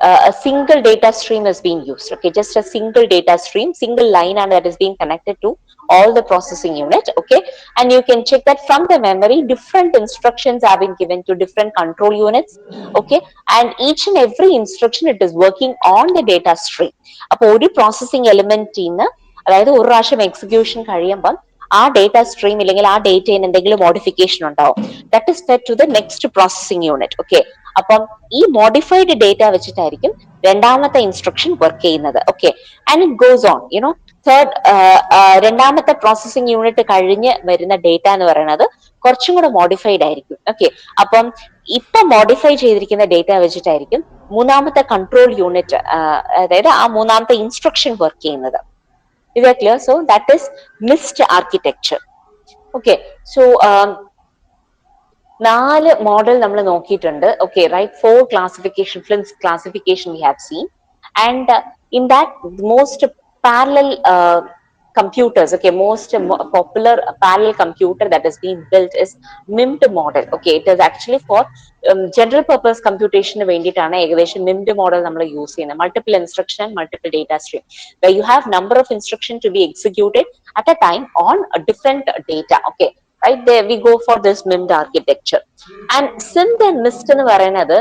a single data stream is being used. Okay, just a single data stream, single line, and that is being connected to all the processing unit. Okay, and you can check that from the memory different instructions have been given to different control units. Okay, and each and every instruction, it is working on the data stream. അപ്പോൾ ഒരു processing എലിമെന്റിന്, അതായത് ഒരു പ്രാവശ്യം execution കഴിയുമ്പോൾ ആ data stream ഇല്ലെങ്കിൽ ആ ഡേറ്റയിൽ എന്തെങ്കിലും മോഡിഫിക്കേഷൻ ഉണ്ടാവും. That is fed to the next processing unit. Okay, അപ്പം ഈ മോഡിഫൈഡ് ഡേറ്റ വെച്ചിട്ടായിരിക്കും രണ്ടാമത്തെ ഇൻസ്ട്രക്ഷൻ വർക്ക് ചെയ്യുന്നത്. Okay, and it goes on, you know third, രണ്ടാമത്തെ പ്രോസസിങ് യൂണിറ്റ് കഴിഞ്ഞ് വരുന്ന ഡേറ്റ എന്ന് പറയുന്നത് കുറച്ചും കൂടെ മോഡിഫൈഡ് ആയിരിക്കും. ഓക്കെ, അപ്പം ഇപ്പൊ മോഡിഫൈ ചെയ്തിരിക്കുന്ന ഡേറ്റ വെച്ചിട്ടായിരിക്കും മൂന്നാമത്തെ കൺട്രോൾ യൂണിറ്റ്, അതായത് ആ മൂന്നാമത്തെ ഇൻസ്ട്രക്ഷൻ വർക്ക് ചെയ്യുന്നത്. Is that clear? So that is NIST architecture. Okay, so 4 model നമ്മൾ നോക്കിയിട്ടുണ്ട്. Okay, right? 4 classification, Flint's classification we have seen, and in that most parallel computers, okay, most popular parallel computer that is being built is MIMD model. Okay, it is actually for general purpose computation വേണ്ടിയിട്ടാണ് ഏകദേശം MIMD model നമ്മൾ use ചെയ്യുന്നത്. Multiple instruction and multiple data stream, where you have number of instruction to be executed at a time on a different data. Okay, right? There we go for this MIMD architecture. And SIMD and NIST എന്ന് പറയുന്നത്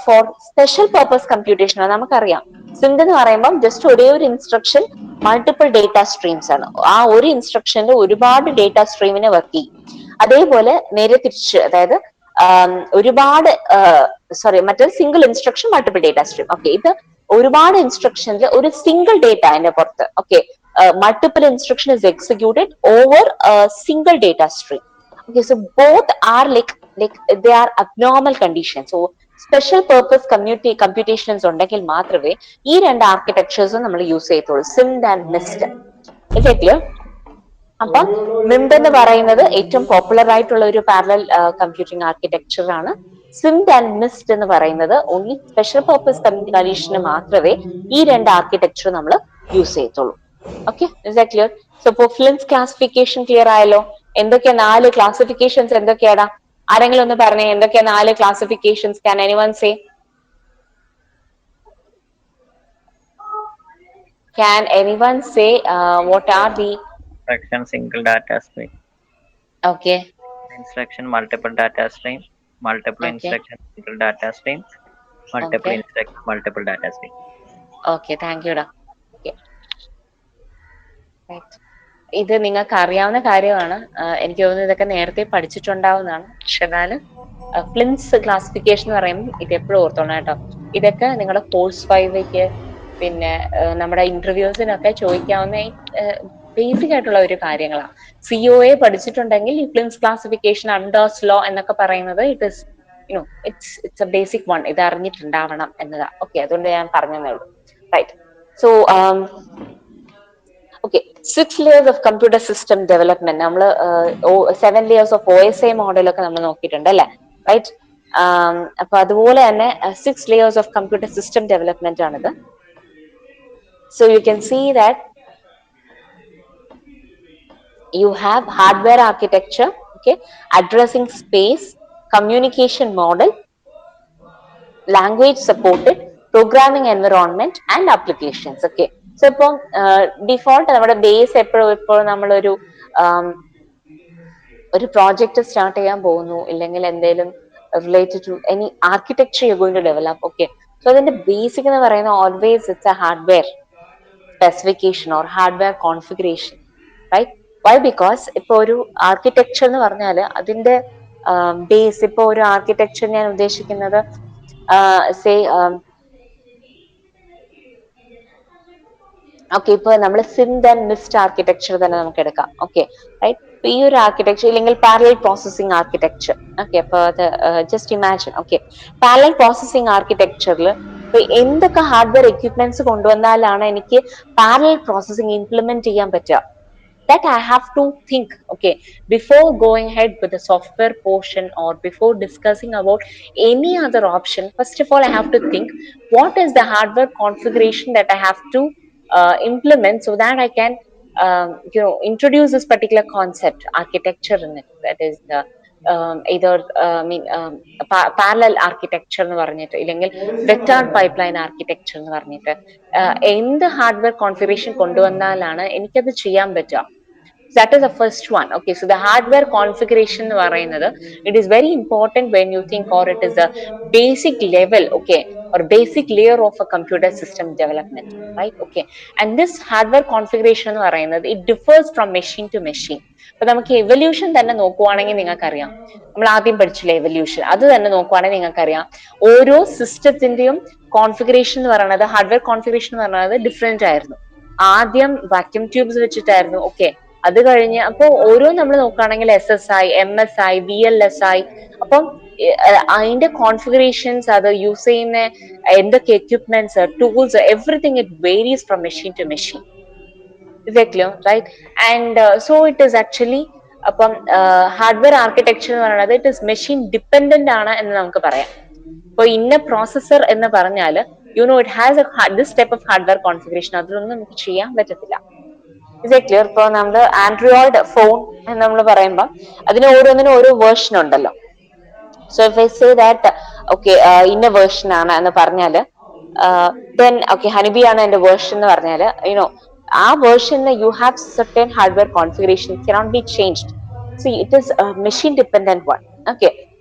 for special purpose computation ആണ്. നമുക്കറിയാം SIMD എന്ന് പറയുമ്പോൾ just ഒരേ ഒരു instruction multiple data streams ആണ്. ആ ഒരു ഇൻസ്ട്രക്ഷനിൽ ഒരുപാട് ഡേറ്റ സ്ട്രീമിനെ വർക്ക് ചെയ്യും. അതേപോലെ നേരെ തിരിച്ച്, അതായത് ഒരുപാട് മറ്റൊരു single instruction multiple data stream. Okay, ഇത് ഒരുപാട് ഇൻസ്ട്രക്ഷനിൽ ഒരു സിംഗിൾ ഡേറ്റ അതിന്റെ പുറത്ത്. Okay, multiple instruction is executed over single data stream. Okay, so both are like they are abnormal condition. So special purpose computations ഉണ്ടെങ്കിൽ മാത്രമേ ഈ രണ്ട് ആർക്കിടെക്ചേഴ്സും നമ്മൾ യൂസ് ചെയ്യത്തുള്ളൂ, SIMD and MISD. Is it clear? അപ്പം മിംഡ് എന്ന് പറയുന്നത് ഏറ്റവും പോപ്പുലർ ആയിട്ടുള്ള ഒരു പാരലൽ കമ്പ്യൂട്ടിംഗ് ആർക്കിടെക്ചർ ആണ്. സിംഡ് ആൻഡ് മിസ്റ്റ് എന്ന് പറയുന്നത് ഓൺലി സ്പെഷ്യൽ പർപ്പസ് കണ്ടീഷന് മാത്രമേ ഈ രണ്ട് ആർക്കിടെക്ചർ നമ്മൾ യൂസ് ചെയ്യത്തുള്ളൂ. Okay, is that clear? So ഇപ്പോ ഫ്ലിൻസ് ക്ലാസിഫിക്കേഷൻ ക്ലിയർ ആയല്ലോ. എന്തൊക്കെയാ 4 ക്ലാസിഫിക്കേഷൻസ് എന്തൊക്കെയാടാ? ആരെങ്കിലും ഒന്ന് പറഞ്ഞേ, എന്തൊക്കെയാ 4 classifications? Can anyone say? Can anyone say what are the instruction single data stream, okay, instruction multiple data stream, multiple Okay. instruction single data stream, multiple Okay. instruction multiple data stream. okay, thank you da. Okay, right. ഇത് നിങ്ങൾക്ക് അറിയാവുന്ന കാര്യമാണ്. എനിക്ക് തോന്നുന്നു ഇതൊക്കെ നേരത്തെ പഠിച്ചിട്ടുണ്ടാവുന്നതാണ്. പക്ഷെ എന്നാലും ഫ്ലിൻസ് ക്ലാസിഫിക്കേഷൻ എന്ന് പറയുമ്പോൾ ഇത് എപ്പോഴും ഓർത്തോണം കേട്ടോ. ഇതൊക്കെ നിങ്ങളുടെ കോഴ്സ് 5ക്ക് പിന്നെ നമ്മുടെ ഇന്റർവ്യൂസിനൊക്കെ ചോദിക്കാവുന്ന ബേസിക് ആയിട്ടുള്ള ഒരു കാര്യങ്ങളാണ്. COA പഠിച്ചിട്ടുണ്ടെങ്കിൽ ഈ ഫ്ലിൻസ് ക്ലാസിഫിക്കേഷൻ, അണ്ടേഴ്സ് ലോ എന്നൊക്കെ പറയുന്നത് it is you know it's a basic one. ഇത് അറിഞ്ഞിട്ടുണ്ടാവണം എന്നതാ. ഓക്കെ, അതുകൊണ്ട് ഞാൻ പറഞ്ഞതേ ഉള്ളൂ. Right. So okay, 6 layers of computer system development. നമ്മൾ 7 layers ഓഫ് OSI മോഡലൊക്കെ നമ്മൾ നോക്കിയിട്ടുണ്ട് അല്ലെ? റൈറ്റ്. അപ്പൊ അതുപോലെ തന്നെ 6 layers of computer system development ആണിത്. So you can see that you have hardware architecture, okay, addressing space, communication model, language supported, programming environment and applications. Okay, so ഇപ്പം default നമ്മുടെ ബേസ് എപ്പോഴും നമ്മളൊരു ഒരു പ്രോജക്റ്റ് സ്റ്റാർട്ട് ചെയ്യാൻ പോകുന്നു, ഇല്ലെങ്കിൽ എന്തെങ്കിലും related to any architecture you going to develop. Okay, so അതിന്റെ ബേസിക് എന്ന് പറയുന്നത് always it's a hardware specification or hardware configuration, right? Why? Because ഇപ്പൊ ഒരു ആർക്കിടെക്ചർ എന്ന് പറഞ്ഞാൽ അതിന്റെ ബേസ്, ഇപ്പൊ ഒരു ആർക്കിടെക്ചർ ഞാൻ ഉദ്ദേശിക്കുന്നത് സേ ഓക്കെ, ഇപ്പൊ നമ്മൾ സിംഡ് ആൻഡ് മിസ്റ്റ് ആർക്കിടെക്ചർ തന്നെ നമുക്ക് എടുക്കാം. Okay, right. ഈ ഒരു ആർക്കിടെക്ചർ ഇല്ലെങ്കിൽ പാരലൽ പ്രോസസിംഗ് ആർക്കിടെക്ചർ. ഓക്കെ, അപ്പൊ അത് just imagine. Okay, parallel processing ആർക്കിടെക്ചറിൽ എന്തൊക്കെ ഹാർഡ്വെയർ എക്യുപ്മെന്റ്സ് കൊണ്ടുവന്നാലാണ് എനിക്ക് പാരലൽ പ്രോസസിംഗ് ഇംപ്ലിമെന്റ് ചെയ്യാൻ പറ്റുക? That I have to think, okay, before going ahead with the software portion or before discussing about any other option. First of all, I have to think what is the hardware configuration that I have to implement so that I can introduce this particular concept architecture in it. That is the either parallel architecture എന്ന് പറഞ്ഞിട്ട്, ഇല്ലെങ്കിൽ vector pipeline architecture എന്ന് പറഞ്ഞിട്ട് എന്ത് hardware configuration കൊണ്ടുവന്നാലാണ് എനിക്കത് ചെയ്യാൻ പറ്റുക? That is the first one. Okay, so the hardware configuration എന്ന് പറയുന്നത് it is very important when you think, or it is the basic level, okay, or basic layer of a computer system development, right? Okay, and this hardware configuration എന്ന് പറയുന്നത് it differs from machine to machine. അപ്പൊ നമുക്ക് evolution തന്നെ നോക്കുവാണെങ്കിൽ നിങ്ങൾക്കറിയാം, നമ്മൾ ആദ്യം പഠിച്ചില്ലേ എവല്യൂഷൻ, അത് തന്നെ നോക്കുവാണെങ്കിൽ നിങ്ങൾക്കറിയാം ഓരോ സിസ്റ്റത്തിന്റെയും കോൺഫിഗറേഷൻ എന്ന് പറയുന്നത്, ഹാർഡ്വെയർ കോൺഫിഗറേഷൻ എന്ന് പറയുന്നത് ഡിഫറെന്റ് ആയിരുന്നു. ആദ്യം വാക്യൂം ട്യൂബ്സ് വെച്ചിട്ടായിരുന്നു. ഓക്കെ, അത് കഴിഞ്ഞ് അപ്പൊ ഓരോ നമ്മൾ നോക്കുകയാണെങ്കിൽ SSI, MSI, VLSI, അപ്പം അതിന്റെ കോൺഫിഗറേഷൻസ്, അത് യൂസ് ചെയ്യുന്ന എന്തൊക്കെ equipments, tools, everything it varies from machine to machine. Exactly, right? And so it is actually അപ്പം ഹാർഡ്വെയർ ആർക്കിടെക്ചർ എന്ന് പറയുന്നത് ഇറ്റ് ഇസ് മെഷീൻ ഡിപ്പെൻഡന്റ് ആണ് എന്ന് നമുക്ക് പറയാം. ഇപ്പൊ ഇന്ന പ്രോസസർ എന്ന് പറഞ്ഞാൽ it has this type of hardware configuration, അതിലൊന്നും നമുക്ക് ചെയ്യാൻ പറ്റത്തില്ല. Is it clear? ഇപ്പൊ നമ്മള് ആൻഡ്രോയിഡ് ഫോൺ എന്ന് നമ്മൾ പറയുമ്പോൾ അതിന് ഓരോന്നിനും ഓരോ വേർഷൻ ഉണ്ടല്ലോ. So if I say that okay ഇന്ന വേർഷൻ ആണ് എന്ന് പറഞ്ഞാല് ദെൻ ഓക്കെ ഹണിബി ആണ് എന്റെ വേർഷൻ എന്ന് പറഞ്ഞാല് ആ വേർഷന് you have certain hardware configuration cannot be changed. See it is machine dependent one. Okay,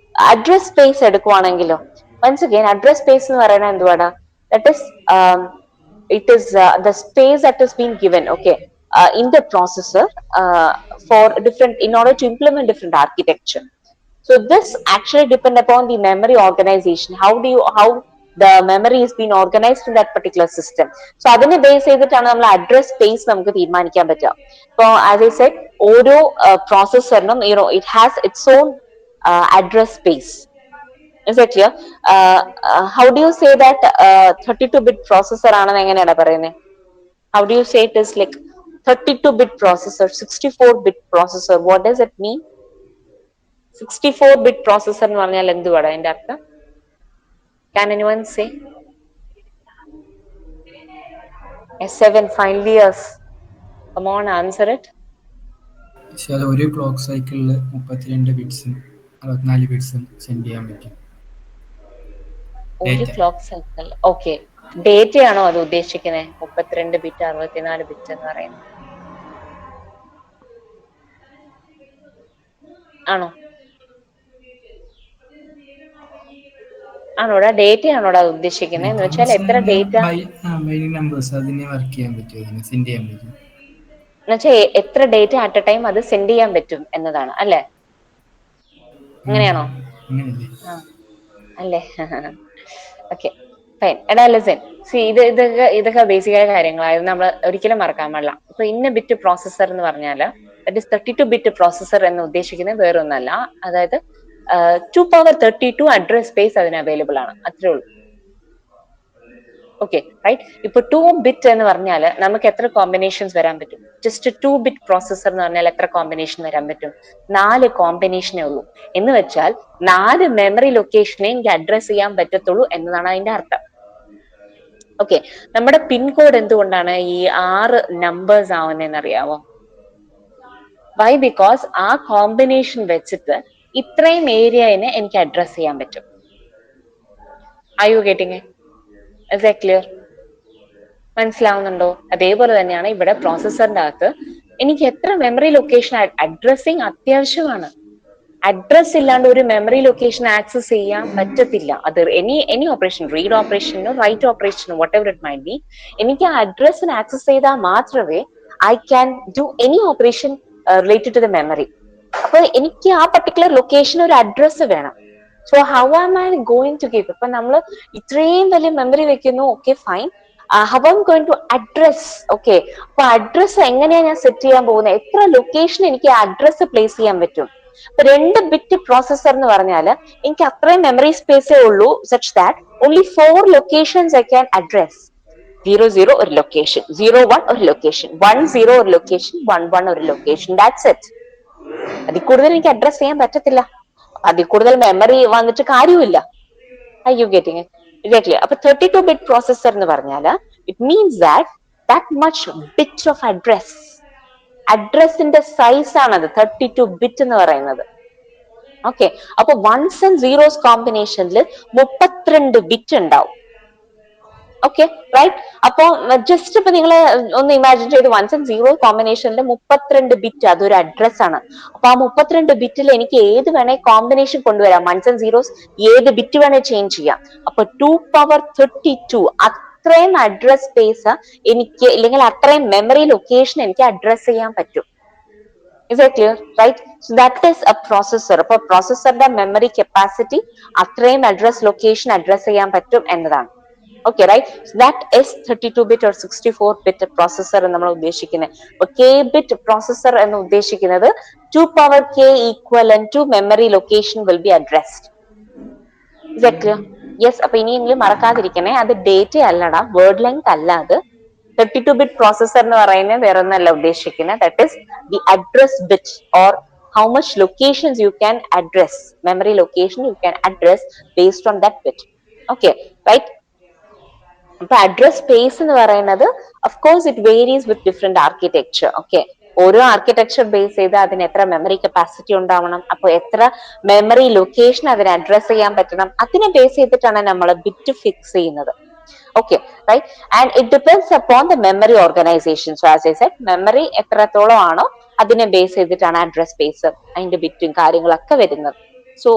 address space എടുക്കുവാണെങ്കിലോ once again address space എന്ന് പറയുന്നത് എന്തുവാടാ? That is it is the space that is being given, okay, in the processor for different, in order to implement different architecture. So this actually depend upon the memory organization. How the memory is being organized in that particular system. So അതിനെ base ചെയ്തിട്ടാണ് നമ്മൾ address space നമുക്ക് തീരുമാനിക്കാൻ പറ്റുക. ഇപ്പൊ as I said ഓരോ പ്രോസസ്സറിനും it has its own address space. Is that clear? How do you say that 32-bit processor ആണെന്ന് എങ്ങനെയാണ് പറയുന്നത്? How do you say it is like 32-bit processor, 64-bit processor? What does it mean? 64-bit processor എന്ന് പറഞ്ഞാൽ എന്തുവാണ് അതിന്റെ അർത്ഥം? Can anyone say? S7 finally yes. Come on, answer it. പക്ഷെ അത് ഒരു ക്ലോക്ക് സൈക്കിളിൽ 32 ബിറ്റ്സും 64 ബിറ്റ്സും സെൻഡ് ചെയ്യാൻ പറ്റും. ഒരു ക്ലോക്ക് സൈക്കിൾ. ഓക്കെ, ഡേറ്റയാണോ അത് ഉദ്ദേശിക്കുന്നത്? 32 ബിറ്റ് 64 ബിറ്റ് എന്ന് പറയുന്നത് ആണോ? ആണോടാ, ഡേറ്റ ആണോടാ ഉദ്ദേശിക്കുന്നത്? എന്ന് വെച്ചാൽ എത്ര ഡേറ്റ നമ്പേഴ്സ് അതിനെ വർക്ക് ചെയ്യാൻ പറ്റും, അതിനെ സെൻഡ് ചെയ്യാൻ പറ്റും. എന്നുവെച്ചാൽ എത്ര ഡേറ്റ അറ്റ് എ ടൈം അത് സെൻഡ് ചെയ്യാൻ പറ്റും എന്നതാണ് അല്ലേ? അങ്ങനെയാണോ? അല്ലേ? Okay fine. എടാ ലിസൺ, സി ഇതൊക്കെ ബേസിക്കായ കാര്യങ്ങളായിരുന്നു, നമ്മൾ ഒരിക്കലും മറക്കാൻ പാടില്ല. ഇപ്പൊ ഇന്ന ബിറ്റ് പ്രോസസ്സർ എന്ന് പറഞ്ഞാല് ദാറ്റ് ഇസ് 32 ബിറ്റ് പ്രോസസ്സർ എന്ന് ഉദ്ദേശിക്കുന്നത് വേറൊന്നല്ല. അതായത് 2^32 അഡ്രസ് സ്പേസ് അതിന് അവൈലബിൾ ആണ്, അത്രേ ഉള്ളൂ. Okay right. ഇപ്പൊ 2 ബിറ്റ് എന്ന് പറഞ്ഞാൽ നമുക്ക് എത്ര കോമ്പിനേഷൻസ് വരാൻ പറ്റും? ജസ്റ്റ് 2 ബിറ്റ് പ്രോസസ്സർ എന്ന് പറഞ്ഞാൽ എത്ര കോമ്പിനേഷൻ വരാൻ പറ്റും? 4 കോമ്പിനേഷനേ ഉള്ളൂ. എന്ന് വെച്ചാൽ 4 മെമ്മറി ലൊക്കേഷനെ എനിക്ക് അഡ്രസ് ചെയ്യാൻ പറ്റത്തുള്ളൂ എന്നതാണ് അതിന്റെ അർത്ഥം. ഓക്കെ, നമ്മുടെ പിൻകോഡ് എന്തുകൊണ്ടാണ് ഈ 6 നമ്പേഴ്സ് ആവുന്നതെന്ന് അറിയാവോ? വൈ? ബിക്കോസ് ആ കോമ്പിനേഷൻ വെച്ചിട്ട് ഇത്രയും ഏരിയനെ എനിക്ക് അഡ്രസ് ചെയ്യാൻ പറ്റും. Are you getting it? Is that clear? മനസ്സിലാവുന്നുണ്ടോ? അതേപോലെ തന്നെയാണ് ഇവിടെ പ്രോസസ്സറിന്റെ അകത്ത് എനിക്ക് എത്ര മെമ്മറി ലൊക്കേഷൻ അഡ്രസ്സിങ് അത്യാവശ്യമാണ്. അഡ്രസ് ഇല്ലാണ്ട് ഒരു മെമ്മറി ലൊക്കേഷൻ ആക്സസ് ചെയ്യാൻ പറ്റത്തില്ല. അത് എനി ഓപ്പറേഷൻ, റീഡ് ഓപ്പറേഷനോ റൈറ്റ് ഓപ്പറേഷനോ whatever it might be, എനിക്ക് ആ അഡ്രസ്സിന് ആക്സസ് ചെയ്താൽ മാത്രമേ I can do any operation related to the memory. അപ്പൊ എനിക്ക് ആ പർട്ടിക്കുലർ ലൊക്കേഷൻ ഒരു അഡ്രസ് വേണം. So how am I going to give? ഇപ്പൊ നമ്മൾ ഇത്രയും വലിയ മെമ്മറി വെക്കുന്നു, okay fine. How am going to address? Okay, അപ്പൊ അഡ്രസ് എങ്ങനെയാ ഞാൻ സെറ്റ് ചെയ്യാൻ പോകുന്നത്? എത്ര ലൊക്കേഷൻ എനിക്ക് അഡ്രസ് പ്ലേസ് ചെയ്യാൻ പറ്റും? ഇപ്പൊ 2 ബിറ്റ് പ്രോസസ്സർ എന്ന് പറഞ്ഞാൽ എനിക്ക് അത്രയും മെമ്മറി സ്പേസേ ഉള്ളൂ, such that only 4 locations I can address. 00 ഒരു ലൊക്കേഷൻ, 01 ഒരു ലൊക്കേഷൻ, 10 ഒരു ലൊക്കേഷൻ, 11 ഒരു ലൊക്കേഷൻ. That's it. അതിൽ കൂടുതൽ എനിക്ക് അഡ്രസ് ചെയ്യാൻ പറ്റത്തില്ല. അതിൽ കൂടുതൽ മെമ്മറി വന്നിട്ട് കാര്യമില്ല. Are you getting it? Exactly. അപ്പൊ 32 ബിറ്റ് പ്രോസസ്സർ എന്ന് പറഞ്ഞാൽ it means that much bit of address. അഡ്രസ്സിന്റെ സൈസ് ആണത് 32 ബിറ്റ് എന്ന് പറയുന്നത്. ഓക്കെ, അപ്പൊ 1s and 0s കോമ്പിനേഷനിൽ 32 ബിറ്റ് ഉണ്ടാവും. Okay right. അപ്പൊ ജസ്റ്റ് ഇപ്പൊ നിങ്ങൾ ഒന്ന് ഇമാജിൻ ചെയ്ത് 1s and 0s കോമ്പിനേഷനിൽ 32 ബിറ്റ് അതൊരു അഡ്രസ് ആണ്. അപ്പൊ ആ 32 ബിറ്റിൽ എനിക്ക് ഏത് വേണേ കോമ്പിനേഷൻ കൊണ്ടുവരാം. 1s and 0s ഏത് ബിറ്റ് വേണേ ചേഞ്ച് ചെയ്യാം. അപ്പൊ 2^32 അത്രയും അഡ്രസ് സ്പേസ് എനിക്ക്, ഇല്ലെങ്കിൽ അത്രയും മെമ്മറി ലൊക്കേഷൻ എനിക്ക് അഡ്രസ് ചെയ്യാൻ പറ്റും. Is that clear? Right? So that is a processor. അപ്പൊ പ്രോസസ്സറിന്റെ മെമ്മറി കപ്പാസിറ്റി അത്രയും അഡ്രസ് ലൊക്കേഷൻ അഡ്രസ് ചെയ്യാൻ പറ്റും എന്നതാണ്. Okay, right? So that is 32-bit or 64-bit processor എന്ന് നമ്മൾ ഉദ്ദേശിക്കുന്നത്. അപ്പൊ k-bit processor എന്ന് ഉദ്ദേശിക്കുന്നത് 2^k equivalent to memory location will be addressed. Is that clear? Yes. അപ്പൊ ഇനിയെങ്കിലും മറക്കാതിരിക്കണേ, അത് ഡേറ്റ അല്ലടാ, വേർഡ് ലെങ്ത് അല്ല. അത് 32-bit processor എന്ന് പറയുന്നത് വേറെ ഒന്നല്ല ഉദ്ദേശിക്കുന്നത്. That is the address bit or how much locations you can address, memory location you can address based on that bit. Okay, right? അപ്പൊ അഡ്രസ് സ്പേസ് എന്ന് പറയുന്നത് of course it varies with different architecture. Okay, ഓരോ architecture base ചെയ്ത് അതിന് എത്ര memory capacity ഉണ്ടാവണം, അപ്പൊ എത്ര മെമ്മറി ലൊക്കേഷൻ അതിന് അഡ്രസ് ചെയ്യാൻ പറ്റണം, അതിനെ ബേസ് ചെയ്തിട്ടാണ് നമ്മൾ ബിറ്റ് ഫിക്സ് ചെയ്യുന്നത്. Okay, right? And it depends upon the memory organization. So as I said, memory എത്രത്തോളം ആണോ അതിനെ ബേസ് ചെയ്തിട്ടാണ് അഡ്രസ് സ്പേസ് അതിന്റെ ബിറ്റും കാര്യങ്ങളൊക്കെ വരുന്നത്. So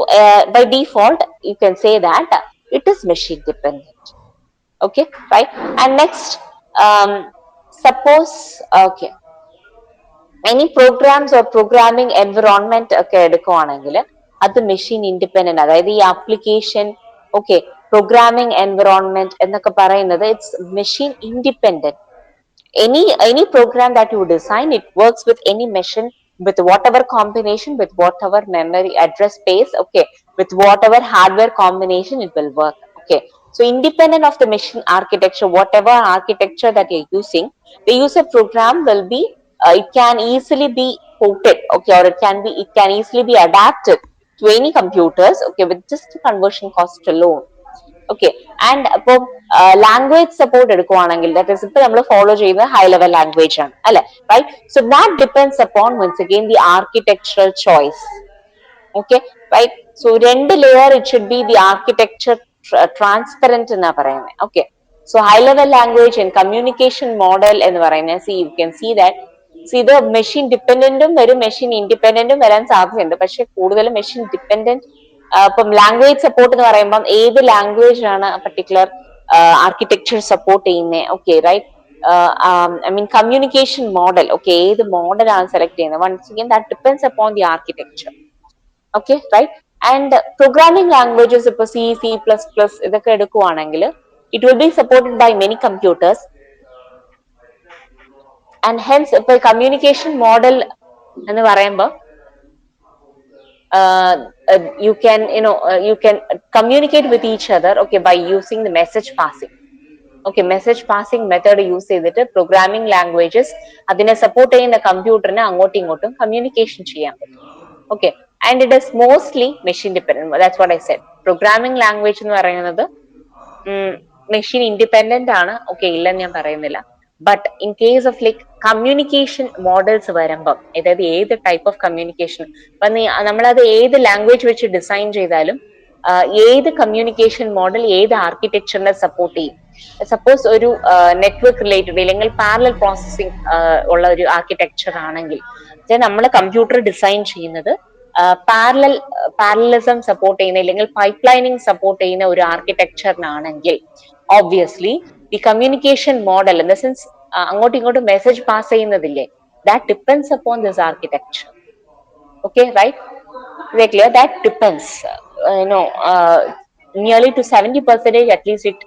by default you can say that it is machine dependent. Okay, right? And next, suppose okay, any programs or programming environment ഒക്കെ എടുക്കുവാണെങ്കിൽ അത് മെഷീൻ ഇൻഡിപെൻഡന്റ്. അതായത് ഈ ആപ്ലിക്കേഷൻ ഓക്കെ പ്രോഗ്രാമിംഗ് എൻവറോൺമെന്റ് എന്നൊക്കെ പറയുന്നത് it's machine independent. Any program that you design, it works with any machine, with whatever combination, with whatever memory address space, okay, with whatever hardware combination, it will work. Okay, so independent of the machine architecture, whatever architecture that you're using, the user program will be it can easily be ported, okay, or it can easily be adapted to any computers, okay, with just a conversion cost alone. Okay, and അപ്പോൾ language support എടുക്കുവാണെങ്കിൽ that is ഇപ്പൊ നമ്മൾ follow ചെയ്യുന്ന high level language ആണ് അല്ലെ, right? So that depends upon once again the architectural choice. Okay, right? So രണ്ട് layer it should be the architecture transparent എന്നാ പറയുന്നത്. Okay, so high level language and communication model എന്ന് പറയുന്നത് see you can see that ഇത് machine ഡിപെൻഡന്റും വരും, machine ഇൻഡിപെൻഡന്റും വരാൻ സാധ്യതയുണ്ട്. പക്ഷെ കൂടുതലും മെഷീൻ ഡിപെൻഡന്റ്. ഇപ്പം ലാംഗ്വേജ് സപ്പോർട്ട് എന്ന് പറയുമ്പോൾ ഏത് ലാംഗ്വേജ് ആണ് പർട്ടിക്കുലർ ആർക്കിടെക്ചർ സപ്പോർട്ട് ചെയ്യുന്നത്, okay, right? I mean communication model, okay, ഏത് മോഡലാണ് സെലക്ട് ചെയ്യുന്നത്, once again that depends upon the architecture. Okay, right? And programming languages ഇപ്പൊ സി, C++, ഇതൊക്കെ എടുക്കുവാണെങ്കിൽ it will be supported by many computers. And hence ഇപ്പൊ communication model എന്ന് പറയുമ്പോൾ you can you can communicate with each other, okay, by using the message passing. Okay, message passing method use ചെയ്തിട്ട് programming languages അതിനെ support ചെയ്യുന്ന കമ്പ്യൂട്ടറിനെ അങ്ങോട്ടും ഇങ്ങോട്ടും communication ചെയ്യാൻ പറ്റും. Okay, and it is mostly machine dependent. That's what I said. Programming language എന്ന് പറയുന്നത് മെഷീൻ ഇൻഡിപെൻഡന്റ് ആണ്, ഓക്കെ, ഇല്ലെന്ന് ഞാൻ പറയുന്നില്ല. But in case of like communication models വരുമ്പം, അതായത് ഏത് ടൈപ്പ് ഓഫ് കമ്മ്യൂണിക്കേഷൻ, അപ്പൊ നമ്മളത് ഏത് ലാംഗ്വേജ് വെച്ച് ഡിസൈൻ ചെയ്താലും ഏത് കമ്മ്യൂണിക്കേഷൻ മോഡൽ ഏത് ആർക്കിടെക്ചറിനെ സപ്പോർട്ട് ചെയ്യും. സപ്പോസ് ഒരു നെറ്റ്വർക്ക് റിലേറ്റഡ് അല്ലെങ്കിൽ പാരലൽ പ്രോസസ്സിംഗ് ഉള്ള ഒരു ആർക്കിടെക്ചർ ആണെങ്കിൽ നമ്മൾ കമ്പ്യൂട്ടർ ഡിസൈൻ ചെയ്യുന്നത് പാരലലിസം സപ്പോർട്ട് ചെയ്യുന്ന അല്ലെങ്കിൽ പൈപ്പ് ലൈനിങ് സപ്പോർട്ട് ചെയ്യുന്ന ഒരു ആർക്കിടെക്ചറിനാണെങ്കിൽ obviously the communication model, in the sense അങ്ങോട്ടും ഇങ്ങോട്ടും മെസ്സേജ് പാസ് ചെയ്യുന്നതില്ലേ, that depends upon this architecture. Okay, right? Is that clear? That depends, nearly to 70% at least it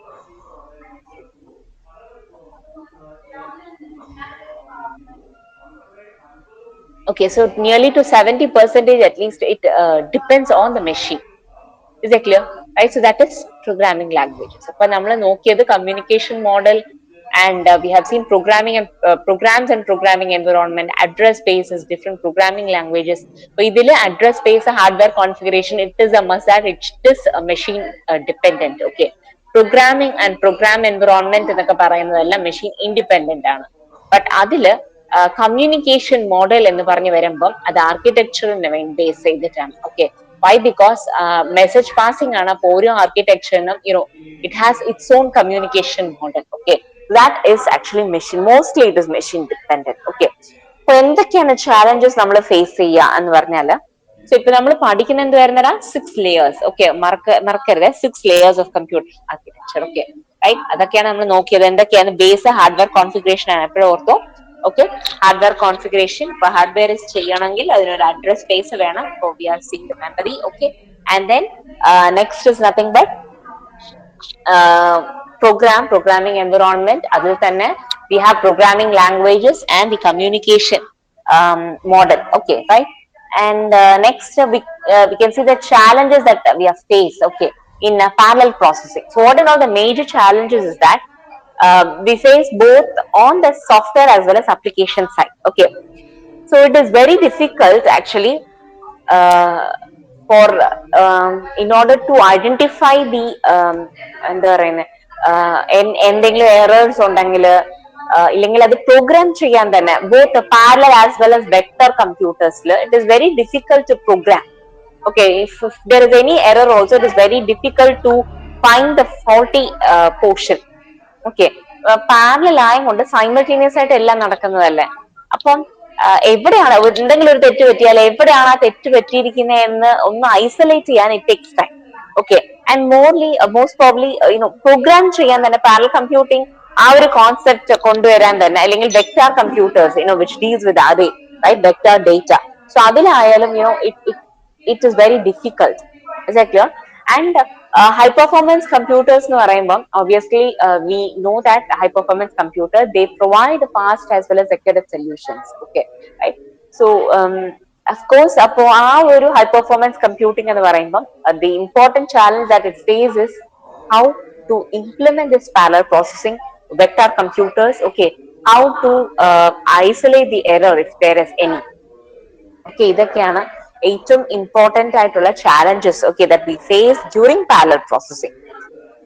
okay, so nearly to 70% at least it depends on the machine. Is that clear? Right? So that is programming languages. So we have the communication model, and we have seen programming and programs and programming environment, address space is different programming languages. So this address space hardware configuration, it is a must that it is a machine dependent. Okay, programming and program environment എന്നൊക്കെ പറയുന്നതെല്ലാം machine independent ആണ്. But അതില് communication model എന്ന് പറഞ്ഞു വരുമ്പോൾ അത് ആർക്കിടെക്ചറിനെ base ചെയ്തിട്ടാണ്. Okay, why? Because message passing ആണ്. അപ്പോൾ ഓരോ ആർക്കിടെക്ചറിനും it has its own communication model. Okay, that is actually machine, mostly it is machine dependent. Okay, അപ്പൊ എന്തൊക്കെയാണ് ചാലഞ്ചസ് നമ്മൾ ഫേസ് ചെയ്യുക എന്ന് പറഞ്ഞാല്, സോ ഇപ്പൊ നമ്മൾ പഠിക്കുന്ന എന്തുവായിരുന്നടാ, 6 layers. ഓക്കെ, മറക്കരുത്, 6 layers of computer architecture. Okay, right? അതൊക്കെയാണ് നമ്മൾ നോക്കിയത്. എന്തൊക്കെയാണ് ബേസ് ഹാർഡ്വെയർ കോൺഫിഗറേഷൻ ആണ് എപ്പോഴും ഓർത്തോ. ഓക്കെ, ഹാർഡ്വെയർ കോൺഫിഗറേഷൻ, ഇപ്പൊ ഹാർഡ്വെയർ ചെയ്യണമെങ്കിൽ അതിനൊരു അഡ്രസ് സ്പേസ് വേണം. So we are seeing the memory. Okay, and then next is nothing but programming environment. Other than that, we have programming languages and the communication model. Okay, right? And next we can see the challenges that we have faced. Okay, in parallel processing. So what are all the major challenges is that we face both on the software as well as application side. Okay, so it is very difficult actually for in order to identify the എന്താ പറയുന്നത്, എന്തെങ്കിലും errors ഉണ്ടെങ്കിൽ ഇല്ലെങ്കിൽ അത് programme ചെയ്യാൻ തന്നെ both parallel as well as vector computers it is very difficult to program. Okay, if there is any error also, it is very difficult to find the faulty portion. Okay, parallel ആയതുകൊണ്ട് simultaneous ആയിട്ട് എല്ലാം നടക്കുന്നതല്ലേ. അപ്പം എവിടെയാണ് എന്തെങ്കിലും ഒരു തെറ്റ് പറ്റിയാൽ എവിടെയാണ് ആ തെറ്റ് പറ്റിയിരിക്കുന്നത് എന്ന് ഒന്ന് ഐസൊലേറ്റ് ചെയ്യാൻ it takes time. Okay, and most probably program ചെയ്യാൻ തന്നെ പാരലൽ കമ്പ്യൂട്ടിംഗ് ആ ഒരു കോൺസെപ്റ്റ് കൊണ്ടുവരാൻ തന്നെ, അല്ലെങ്കിൽ vector computers which deals with അതേ, റൈറ്റ്, വെക്ടർ ഡേറ്റ. സോ അതിലായാലും it is very difficult. Is that clear? And high performance computers എന്ന് പറയുമ്പം obviously we know that high performance computer they provide fast as well as accurate solutions, okay, right? So of course അപ്പോ ആ ഒരു high performance computing എന്ന് പറയുമ്പം the important challenge that it faces how to implement this parallel processing vector computers, okay, how to isolate the error if there is any. Okay, ഇതൊക്കെയാണ് ഏറ്റവും important ആയിട്ടുള്ള challenges, okay, that we face during parallel processing.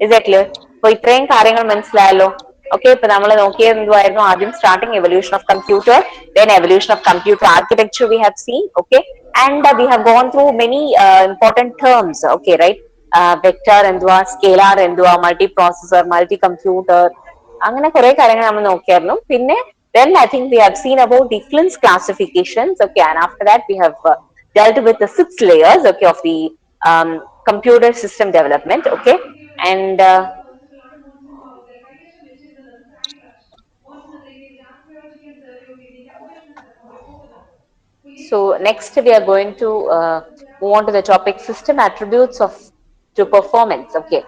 Is that clear? അപ്പൊ ഇത്രയും കാര്യങ്ങൾ മനസ്സിലായല്ലോ. Okay, ഇപ്പൊ നമ്മൾ നോക്കിയത് എന്തുവായിരുന്നു? ആദ്യം starting evolution of computer, then evolution of computer architecture we have seen, okay, and we have gone through many important terms, okay, right? Vector എന്തുവാ, സ്കേലാർ എന്തുവാ, മൾട്ടി പ്രോസസർ, മൾട്ടി കമ്പ്യൂട്ടർ, അങ്ങനെ കുറെ കാര്യങ്ങൾ നമ്മൾ നോക്കിയായിരുന്നു. പിന്നെ then I think we have seen about different classifications, okay, and after that we have dealt with the 6 layers, okay, of the computer system development, okay, and so next we are going to move on to the topic system attributes of to performance, okay.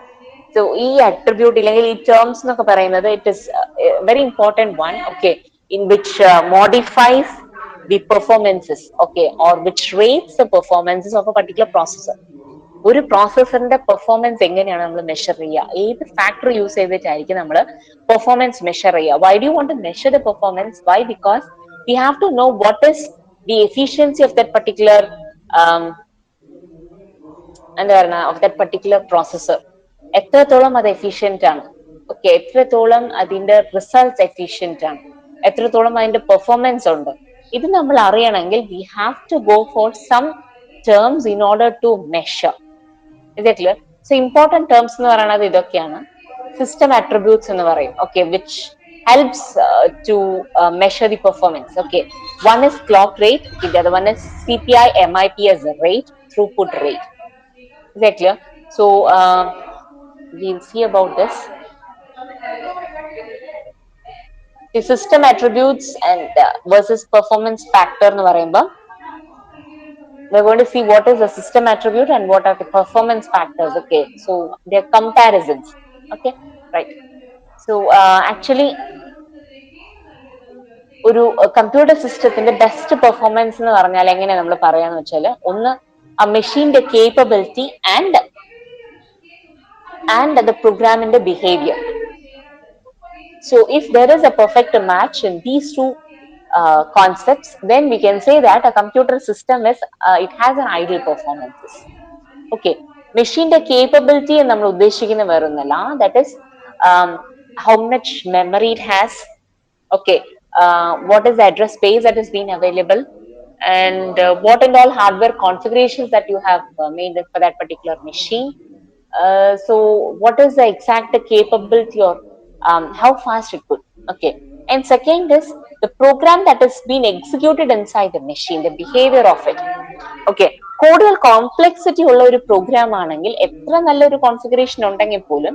So e attribute illengil ee terms എന്നൊക്കെ പറയുന്നത് it is a very important one, okay, in which modifies the performances, okay, or which rates the performances of a particular processor. ഒരു പ്രോസസറിന്റെ performance എങ്ങനെയാണ് നമ്മൾ measure ചെയ്യുക? ഏത് factor use ചെയ്തിട്ടായിരിക്കും നമ്മൾ performance measure ചെയ്യുക? Why do want to measure the performance? Why? Because we have to know what is the efficiency of that particular എന്താ പറയുക ഓഫ് ദാറ്റ് പർട്ടിക്കുലർ പ്രോസസർ. എത്രത്തോളം അത് എഫിഷ്യന്റ് ആണ്, ഓക്കെ, എത്രത്തോളം അതിന്റെ റിസൾട്ട്സ് എഫിഷ്യന്റ് ആണ്, എത്രത്തോളം അതിന്റെ പെർഫോമൻസ് ഉണ്ട്, ഇത് നമ്മൾ അറിയണമെങ്കിൽ we have to go for some terms in order to measure. Is that clear? So important terms എന്ന് പറയുന്നത് ഇതൊക്കെയാണ്. System attributes എന്ന് പറയും, okay, which helps to measure the performance, okay. One is clock rate, the other one is CPI MIPS rate, throughput rate. Is that clear? So we'll see about this. The system attributes and versus performance factor എന്ന് പറയുമ്പോൾ we're going to see what is the system attribute and what are the performance factors, okay. So they're comparisons, okay, right? So actually ഒരു computer സിസ്റ്റത്തിന്റെ best performance എന്ന് പറഞ്ഞാൽ എങ്ങനെ നമ്മൾ പറയാന്ന് വെച്ചാൽ, ഒന്ന് ആ മെഷീന്റെ കേപ്പബിലിറ്റി ആൻഡ് the പ്രോഗ്രാമിന്റെ behaviour. So if there is a perfect match in these two concepts, then we can say that a computer system is it has an ideal performances, okay. Machine the capability നമ്മൾ ഉദ്ദേശിക്കുന്ന വേറൊന്നല്ല, that is how much memory it has, okay, what is the address space that is being available, and what and all hardware configurations that you have made for that particular machine. So what is the exact capability or how fast it could, okay. And second is the program that is being executed inside the machine, the behavior of it, okay. കൂടുതൽ complexity ഉള്ള ഒരു programme ആണെങ്കിൽ എത്ര നല്ലൊരു configuration ഉണ്ടെങ്കിൽ പോലും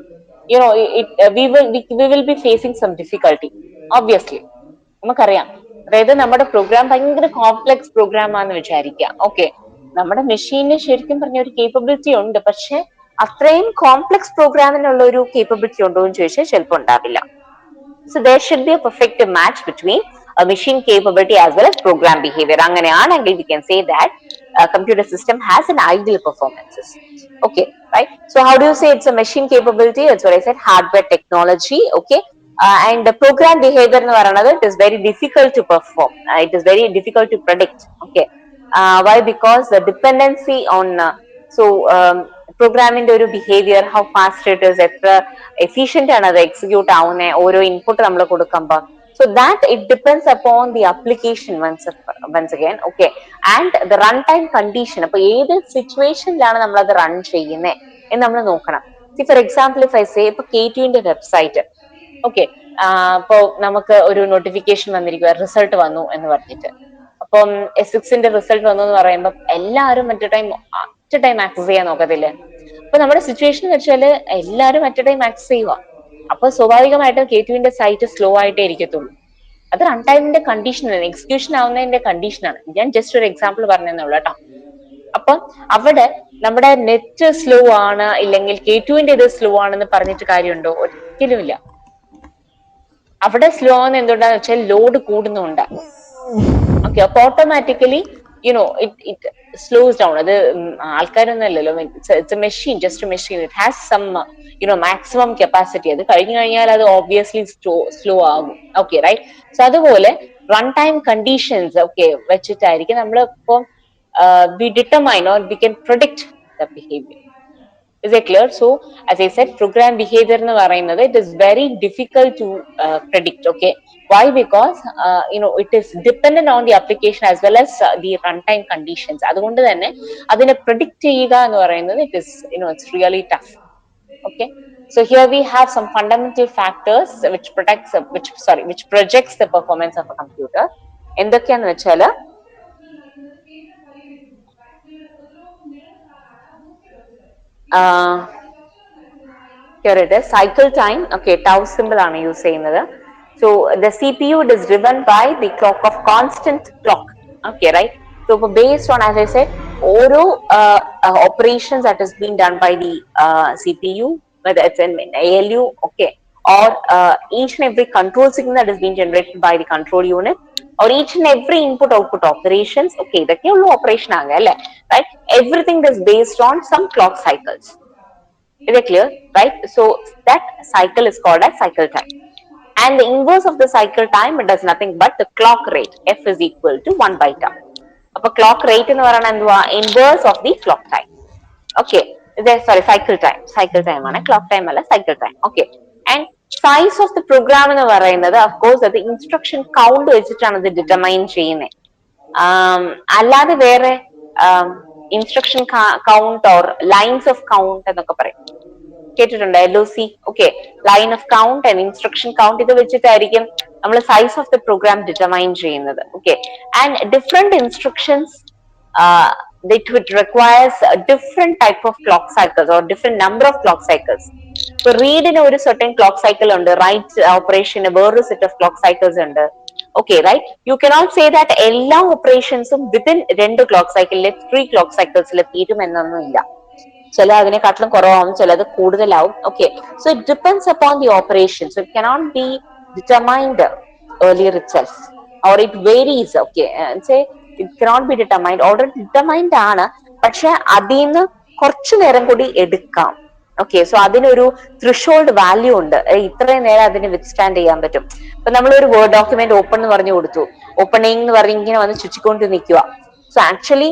we will be facing some difficulty, obviously. നമുക്കറിയാം, അതായത് നമ്മുടെ പ്രോഗ്രാം ഭയങ്കര കോംപ്ലക്സ് പ്രോഗ്രാം ആണെന്ന് വിചാരിക്കുക, ഓക്കെ. നമ്മുടെ മെഷീനിന് ശരിക്കും പറഞ്ഞ ഒരു കേപ്പബിലിറ്റി ഉണ്ട്, പക്ഷെ അത്രയും കോംപ്ലക്സ് പ്രോഗ്രാമിനുള്ള ഒരു കേപ്പബിലിറ്റി ഉണ്ടോ എന്ന് ചോദിച്ചാൽ ചിലപ്പോൾ ഉണ്ടാവില്ല. So there should be a perfect match between a machine capability as well as program behavior. അങ്ങനെയാണെങ്കിൽ we can say that a computer system has an ideal performances, okay, right? So how do you say it's a machine capability? That's what I said, hardware technology, okay. And the program behavior എന്ന് പറയുന്നത് it is very difficult to perform, it is very difficult to predict, okay. Why? Because the dependency on പ്രോഗ്രാമിന്റെ ഒരു behaviour, how fast it is, എത്ര efficient ആണ് അത് execute ആവുന്നത്, ഓരോ input നമ്മൾ കൊടുക്കുമ്പോൾ. So that it depends upon the application once again, okay, and the runtime condition. അപ്പൊ ഏത് സിറ്റുവേഷനിലാണ് നമ്മൾ അത് റൺ ചെയ്യുന്നത് എന്ന് നമ്മൾ നോക്കണം. See for example, if I say ഇപ്പൊ K2ന്റെ വെബ്സൈറ്റ്, ഓക്കെ, ഇപ്പോ നമുക്ക് ഒരു നോട്ടിഫിക്കേഷൻ വന്നിരിക്കുക, റിസൾട്ട് വന്നു എന്ന് പറഞ്ഞിട്ട്. അപ്പം S6ന്റെ റിസൾട്ട് വന്നു എന്ന് പറയുമ്പോൾ എല്ലാവരും അറ്റ് ടൈം ആക്സസ് ചെയ്യാൻ നോക്കത്തില്ലേ? അപ്പൊ നമ്മുടെ സിറ്റുവേഷൻ എന്ന് വെച്ചാൽ എല്ലാവരും അറ്റ് ടൈം ആക്സസ് ചെയ്യുക. അപ്പൊ സ്വാഭാവികമായിട്ടും K2ന്റെ സൈറ്റ് സ്ലോ ആയിട്ടേ ഇരിക്കത്തുള്ളൂ. അത് റൺ ടൈമിന്റെ കണ്ടീഷനാണ്, എക്സിക്യൂഷൻ ആവുന്നതിന്റെ കണ്ടീഷനാണ്. ഞാൻ ജസ്റ്റ് ഒരു എക്സാമ്പിൾ പറഞ്ഞതേ ഉള്ളൂ കേട്ടോ. അപ്പം അവിടെ നമ്മുടെ നെറ്റ് സ്ലോ ആണ് ഇല്ലെങ്കിൽ K2 ഇത് സ്ലോ ആണെന്ന് പറഞ്ഞിട്ട് കാര്യമുണ്ടോ? ഒരിക്കലുമില്ല. അവിടെ സ്ലോ ആവുന്ന എന്തുകൊണ്ടാന്ന് വെച്ചാൽ ലോഡ് കൂടുന്നുണ്ട്. ഓക്കെ, അപ്പൊ ഓട്ടോമാറ്റിക്കലി ഇറ്റ് സ്ലോസ് ഡൗൺ. അത് ആൾക്കാരൊന്നും അല്ലല്ലോ, it's a machine, just machine. It has some maximum capacity. അത് കഴിഞ്ഞു കഴിഞ്ഞാൽ അത് ഓബ്വിയസ്ലി സ്ലോ ആകും. Okay, right. സോ അതുപോലെ റൺ ടൈം കണ്ടീഷൻസ് ഒക്കെ വെച്ചിട്ടായിരിക്കും നമ്മൾ ഇപ്പം we determine or we can predict the behavior. Is it clear? So as I said, program behavior എന്ന് പറയുന്നത് it is very difficult to predict. Okay, why? Because it is dependent on the application as well as the runtime conditions. അതുകൊണ്ട് തന്നെ അതിനെ predict ചെയ്യുക എന്ന് പറയുന്നത് it is it's really tough. Okay, so here we have some fundamental factors which projects the performance of a computer. എന്തൊക്കെയാന്ന് വെച്ചാൽ here it is, cycle time. Okay, tau symbol ആണ് use ചെയ്യുന്നത്. So the CPU it is driven by the clock of constant clock. Okay, right. So based on, as I said, ഓരോ operations that is being done by the CPU, whether it's in ALU, okay, or each and every control signal that is being generated by the control unit, or each and every input output operations, okay, ഇതൊക്കെയുള്ള operation ആകുക അല്ലേ, right? Everything is based on some clock cycles. Is it clear? Right? So that cycle is called as cycle time. And the inverse of the cycle time, it does nothing but the clock rate. F is equal to 1 by tau. Appo clock rate എന്ന് പറയുന്നത് എന്തുവാ? Inverse of the clock time. Okay. Cycle time. Cycle time ആണ്, clock time അല്ല, cycle time. Okay. And size of the program എന്ന് പറയുന്നത്, of course, അത് instruction count വെച്ചിട്ടാണ് ഇത് determine ചെയ്യുന്നത്. അല്ലാതെ വേറെ instruction count or lines of count എന്നൊക്കെ പറയും, കേട്ടിട്ടുണ്ട്? LOC. Okay, line of count and instruction count, ഇത് വെച്ചിട്ടായിരിക്കും നമ്മൾ size of the program determine ചെയ്യുന്നത്. Okay, and different instructions it requires a different type of clock cycles or different number of clock cycles. So read in ഒരു certain clock cycle ഉണ്ട്, write operation വേറൊരു set of clock cycles ഉണ്ട്. Okay, right? You cannot say that എല്ലാ ഓപ്പറേഷൻസും within 2 clock cycle, 3 clock cycles തീരും എന്നൊന്നും ഇല്ല. ചില അതിനെക്കാട്ടിലും കുറവാകും, ചിലത് കൂടുതലാവും. Okay, so it depends upon the operation. So it cannot be determined earlier itself, or it varies. Okay, and say it cannot be determined. Already determined ആണ്, പക്ഷെ അതിന്ന് കുറച്ചു നേരം കൂടി എടുക്കാം. ഓക്കെ, സോ അതിനൊരു ത്രിഷോൾഡ് വാല്യൂ ഉണ്ട്, ഇത്രയും നേരം അതിന് വിത്ത്സ്റ്റാൻഡ് ചെയ്യാൻ പറ്റും. ഇപ്പൊ നമ്മളൊരു വേർഡ് ഡോക്യുമെന്റ് ഓപ്പൺ എന്ന് പറഞ്ഞു കൊടുത്തു, ഓപ്പണിംഗ് എന്ന് പറഞ്ഞ് ഇങ്ങനെ വന്ന് ചുറ്റിക്കൊണ്ട് നിൽക്കുക. സോ ആക്ച്വലി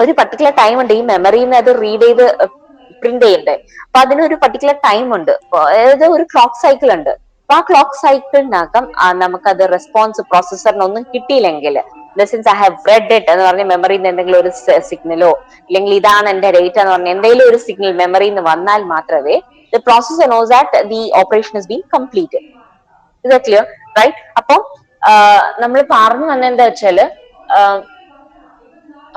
ഒരു പർട്ടിക്കുലർ ടൈം ഉണ്ട് ഈ മെമ്മറിയിൽ നിന്ന് അത് റീഡ് ചെയ്ത് പ്രിന്റ് ചെയ്യണ്ടേ. അപ്പൊ അതിനൊരു പർട്ടിക്കുലർ ടൈം ഉണ്ട്, അതായത് ഒരു ക്ലോക്ക് സൈക്കിൾ ഉണ്ട്. അപ്പൊ ആ ക്ലോക്ക് സൈക്കിളിനകം നമുക്കത് റെസ്പോൺസ് പ്രോസസ്സറിനൊന്നും കിട്ടിയില്ലെങ്കിൽ, since I have red it എന്ന് പറഞ്ഞ മെമ്മറിയിൽ നിന്ന് എന്തെങ്കിലും ഒരു സിഗ്നലോ അല്ലെങ്കിൽ ഇതാണ് എന്റെ ഡേറ്റ എന്ന് പറഞ്ഞ എന്തെങ്കിലും ഒരു സിഗ്നൽ മെമ്മറിയിൽ നിന്ന് വന്നാൽ മാത്രമേ the processor knows that the operation is being completed. Is that clear? Right? അപ്പം നമ്മൾ പറഞ്ഞു വന്ന എന്താ വെച്ചാല്,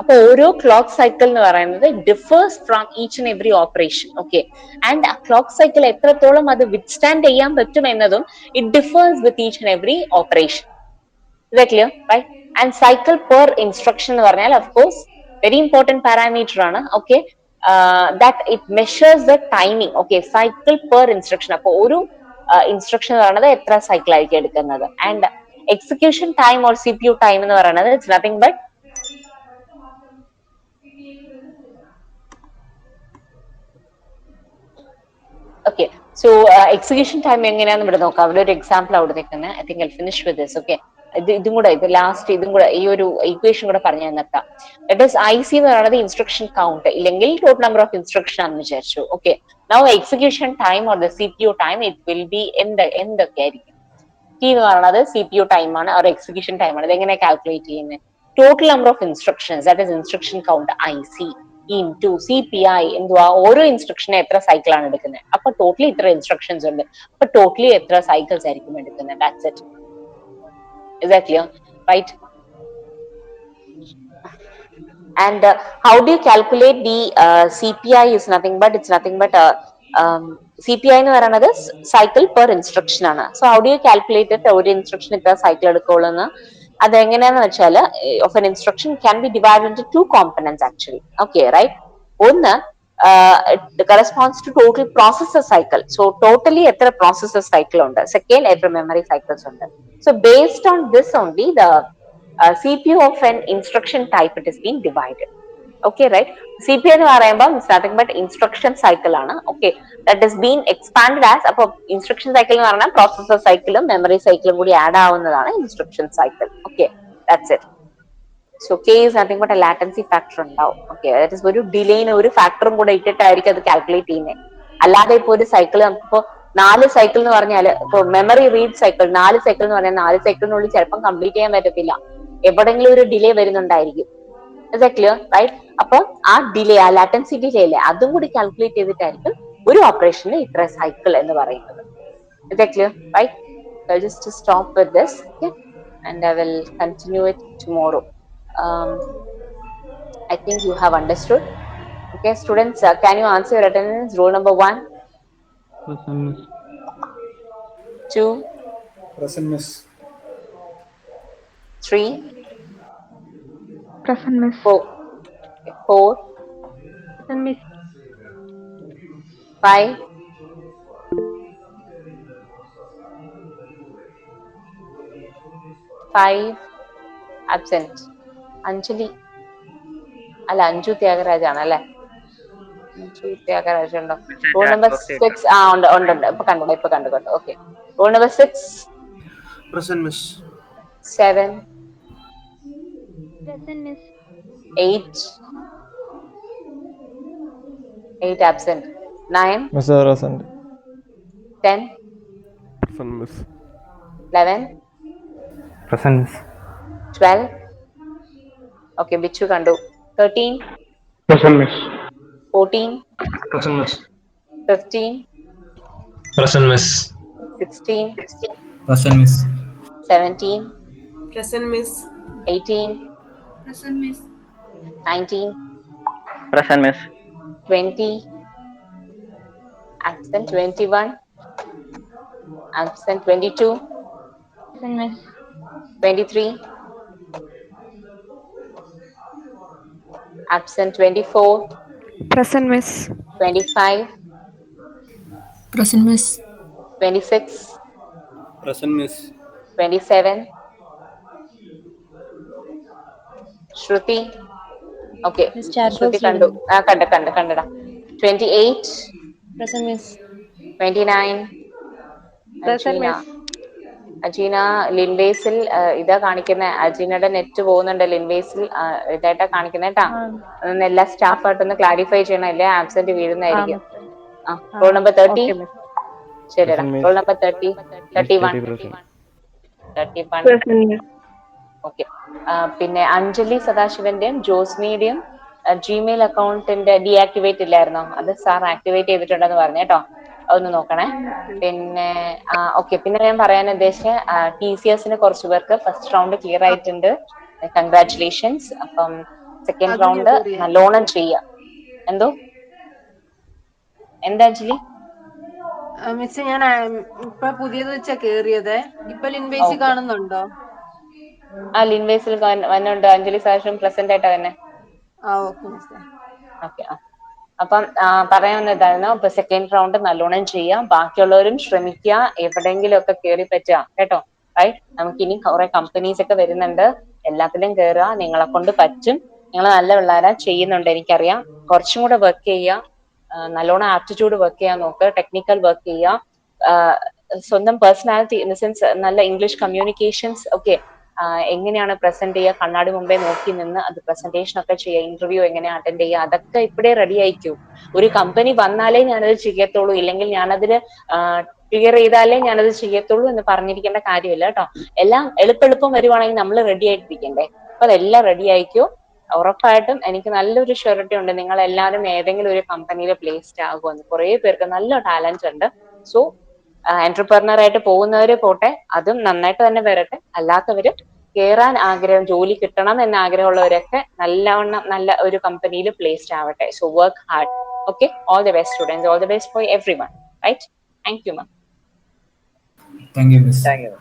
അപ്പൊ ഓരോ ക്ലോക്ക് സൈക്കിൾ എന്ന് പറയുന്നത് differs from each and every operation. Okay, and ആ ക്ലോക്ക് സൈക്കിൾ എത്രത്തോളം അത് വിത്ത്സ്റ്റാൻഡ് ചെയ്യാൻ പറ്റും എന്നതും it differs with each and every operation. Is that clear? Right? And cycle per instruction എന്ന് പറഞ്ഞാൽ of course very important parameter ആണ്. Okay, that it measures the timing. Okay, cycle per instruction. അപ്പൊ ഒരു instruction എന്ന് പറയുന്നത് എത്ര cycle ആയിരിക്കും എടുക്കുന്നത്. And execution time or CPU time എന്ന് പറയുന്നത് it's nothing but okay. So execution time എങ്ങനെയാന്ന് ഇവിടെ നോക്കാം. അവിടെ ഒരു എക്സാമ്പിൾ അവിടെ നിൽക്കുന്നത്. I think I finish with this. Okay, ഇതും കൂടെ ഈ ഒരു ഇക്വേഷൻ കൂടെ പറഞ്ഞു തന്നിട്ടാ. ദാറ്റ് ഈസ് IC എന്ന് പറയുന്നത് ഇൻസ്ട്രക്ഷൻ കൗണ്ട് ഇല്ലെങ്കിൽ ടോട്ടൽ നമ്പർ ഓഫ് ഇൻസ്ട്രക്ഷൻ ആണെന്ന് വിചാരിച്ചു. Okay, now execution time or the CPU time it will B എന്തൊക്കെ ആയിരിക്കും? T എന്ന് പറയുന്നത് CPU ടൈം ആണ്, or എക്സിക്യൂഷൻ ടൈം ആണ്. ഇത് എങ്ങനെ കാൽക്കുലേറ്റ് ചെയ്യുന്നത്? Total number of instructions, that is instruction count IC into CPI. എന്തുവാ? ഓരോ ഇൻസ്ട്രക്ഷന് എത്ര സൈക്കിൾ ആണ് എടുക്കുന്നത്. അപ്പൊ ടോട്ടലി ഇത്ര ഇൻസ്ട്രക്ഷൻസ് ഉണ്ട്, അപ്പൊ ടോട്ടലി എത്ര സൈക്കിൾസ് ആയിരിക്കും എടുക്കുന്നത്. That's it. Is that clear? Right? And how do you calculate the CPI? Is nothing but CPI എന്ന് പറയുന്നത് സൈക്കിൾ പെർ ഇൻസ്ട്രക്ഷൻ ആണ്. So how do you calculate it? ഒരു ഇൻസ്ട്രക്ഷൻ ഇത്ര സൈക്കിൾ എടുക്കുള്ളൂ എന്ന് അതെങ്ങനെയാന്ന് വെച്ചാൽ of an instruction can be divided into two components actually. Okay, right? ഒന്ന് it corresponds to total processor cycle. So totally എത്ര processor cycle ഉണ്ട്, second എത്ര memory cycles ഉണ്ട്. So based on this only the CPU of an instruction type it is being divided. Okay, right? CPU എന്ന് പറയുമ്പോൾ starting but instruction cycle ആണ്. Okay, that is being expanded as അപ്പോൾ instruction cycle എന്ന് പറഞ്ഞാൽ processor cycle memory cycle കൂടി add ആവുന്നതാണ് instruction cycle. Okay, that's it. So K is nothing but a latency factor ഉണ്ടാവും. Okay, that is ഒരു ഡിലേന് ഒരു ഫാക്ടറും കൂടെ ഇട്ടിട്ടായിരിക്കും അത് കാൽക്കുലേറ്റ് ചെയ്യുന്നത്. അല്ലാതെ ഇപ്പോൾ ഒരു സൈക്കിൾ നമുക്കിപ്പോ 4 സൈക്കിൾ എന്ന് പറഞ്ഞാൽ ഇപ്പോൾ മെമ്മറി റീഡ് സൈക്കിൾ 4 സൈക്കിൾ എന്ന് പറഞ്ഞാൽ 4 സൈക്കിളിനുള്ളിൽ ചിലപ്പം കംപ്ലീറ്റ് ചെയ്യാൻ പറ്റത്തില്ല, എവിടെയെങ്കിലും ഒരു delay വരുന്നുണ്ടായിരിക്കും. Is that clear, right? അപ്പോൾ ആ ഡിലേ, ആ ലാറ്റൻസി ഡിലേ അല്ലേ, അതും കൂടി കാൽക്കുലേറ്റ് ചെയ്തിട്ടായിരിക്കും ഒരു ഓപ്പറേഷന് ഇത്ര സൈക്കിൾ എന്ന് പറയുന്നത്. Is that clear, right? So I'll just stop with this, okay? And I will continue it tomorrow. I think you have understood. Okay, students, can you answer your attendance? Roll number 1, Present, miss. 2, Present, miss. 3, Present, miss. 4. Okay, 4, Present, miss. 5, 5, absent. Anjali അല്ല, അഞ്ജു ത്യാഗരാജാണ് അല്ലെ? അഞ്ജു ത്യാഗരാജ് ഉണ്ടോ? Roll number 6. ആ ഉണ്ട് ഉണ്ട് ഉണ്ട്, ഇപ്പൊ കണ്ടു. Okay, roll number 6. Present, miss. 7, Present, miss. 8, 8 absent. 9, Miss present. 10, Present, miss. 11, Present, miss. 12. Okay, Bichu kandu. 13, Present, miss. 14, Present, miss. 15, Present, miss. 16, Present, miss. 17, Present, miss. 18, Present, miss. 19, Present, miss. 20, absent. 21, absent. 22, Present, miss. 23, absent. 24, Present, miss. 25, Present, miss. 26, Present, miss. 27, Shruti. Okay, Miss chat box Shruti kandu. Kandada. 28, Present, miss. 29, Present, miss. Ajeena ലിൻവേസിൽ ഇതാ കാണിക്കുന്ന, അജീനയുടെ net പോകുന്നുണ്ട്, ലിൻവേസിൽ ഇതായിട്ടാ കാണിക്കുന്നത് കേട്ടാ. അതൊന്ന് എല്ലാ സ്റ്റാഫായിട്ടൊന്ന് clarify ചെയ്യണം, ഇല്ലേ absent വീഴുന്നതായിരിക്കും. Roll number 30. ശരിടാ, റോൾ നമ്പർ 30, 31. ഓക്കെ. പിന്നെ അഞ്ജലി സദാശിവന്റെയും ജോസ്മിയുടെയും ജിമെയിൽ അക്കൗണ്ടിന്റെ ഡീആക്ടിവേറ്റ് ഇല്ലായിരുന്നോ? അത് സാർ ആക്ടിവേറ്റ് ചെയ്തിട്ടുണ്ടെന്ന് പറഞ്ഞു കേട്ടോ, അതൊന്ന് നോക്കണേ. പിന്നെ ഓക്കെ, പിന്നെ ഞാൻ പറയാൻ ഉദ്ദേശിച്ച TCSന് കുറച്ച് പേർക്ക് ഫസ്റ്റ് റൗണ്ട് ക്ലിയർ ആയിട്ടുണ്ട്, കൺഗ്രാറ്റുലേഷൻസ്. അപ്പം സെക്കൻഡ് റൗണ്ട് നല്ലോണം ചെയ്യാം. എന്താ അഞ്ജലി? മിസ്, ഞാൻ ഇപ്പൊ പുതിയത് വെച്ചാ കേറിയത്. ഇപ്പൊ ലിൻവേസി കാണുന്നുണ്ടോ? ആ ലിൻവേസിൽ വന്നുണ്ട്, അഞ്ജലി സാഷും പ്രസന്റ് ആയിട്ടാ തന്നെ. Okay miss. ഓക്കെ. അപ്പം പറയാവുന്നതായിരുന്നു, ഇപ്പൊ സെക്കൻഡ് റൗണ്ട് നല്ലോണം ചെയ്യാം, ബാക്കിയുള്ളവരും ശ്രമിക്കുക, എവിടെയെങ്കിലും ഒക്കെ കയറി പറ്റുക കേട്ടോ. റൈറ്റ്, നമുക്കിനി കുറെ കമ്പനീസ് ഒക്കെ വരുന്നുണ്ട്, എല്ലാത്തിലും കയറുക, നിങ്ങളെ കൊണ്ട് പറ്റും. നിങ്ങൾ നല്ല പിള്ളേരാ, ചെയ്യുന്നുണ്ട് എനിക്കറിയാം. കുറച്ചും കൂടെ വർക്ക് ചെയ്യുക, നല്ലോണം ആപ്റ്റിറ്റ്യൂഡ് വർക്ക് ചെയ്യാൻ നോക്കുക, ടെക്നിക്കൽ വർക്ക് ചെയ്യുക, സ്വന്തം പേഴ്സണാലിറ്റി ഇൻ ദ സെൻസ് നല്ല ഇംഗ്ലീഷ് കമ്മ്യൂണിക്കേഷൻസ് ഒക്കെ എങ്ങനെയാണ് പ്രസന്റ് ചെയ്യുക, കണ്ണാടി മുമ്പേ നോക്കി നിന്ന് അത് പ്രസന്റേഷൻ ഒക്കെ ചെയ്യുക, ഇന്റർവ്യൂ എങ്ങനെ അറ്റൻഡ് ചെയ്യുക, അതൊക്കെ ഇപ്പോഴേ റെഡി ആയിക്കൂ. ഒരു കമ്പനി വന്നാലേ ഞാനത് ചെയ്യത്തുള്ളൂ, ഇല്ലെങ്കിൽ ഞാനതിൽ ക്ലിയർ ചെയ്താലേ ഞാനത് ചെയ്യത്തുള്ളൂ എന്ന് പറഞ്ഞിരിക്കേണ്ട കാര്യമില്ല കേട്ടോ. എല്ലാം എളുപ്പം വരുവാണെങ്കിൽ നമ്മൾ റെഡി ആയിട്ടിരിക്കണ്ടേ? അപ്പൊ അതെല്ലാം റെഡി ആയിക്കോ. ഉറപ്പായിട്ടും എനിക്ക് നല്ലൊരു ഷുവറിറ്റി ഉണ്ട്, നിങ്ങൾ എല്ലാവരും ഏതെങ്കിലും ഒരു കമ്പനിയിൽ പ്ലേസ്ഡ് ആകുമെന്ന്. കുറെ പേർക്ക് നല്ല ടാലന്റ് ഉണ്ട്. സോ എന്റർപ്രനർ ആയിട്ട് പോകുന്നവര് പോട്ടെ, അതും നന്നായിട്ട് തന്നെ വരട്ടെ. അല്ലാത്തവര് കേറാൻ ആഗ്രഹം, ജോലി കിട്ടണം എന്ന ആഗ്രഹമുള്ളവരൊക്കെ നല്ലവണ്ണം നല്ല ഒരു കമ്പനിയിൽ പ്ലേസ്ഡ് ആവട്ടെ. So work hard. Okay, all the best students, all the best for everyone. Right, thank you ma'am. Thank you, miss. Thank you.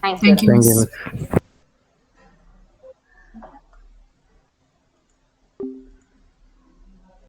Thank you. Thank you, miss.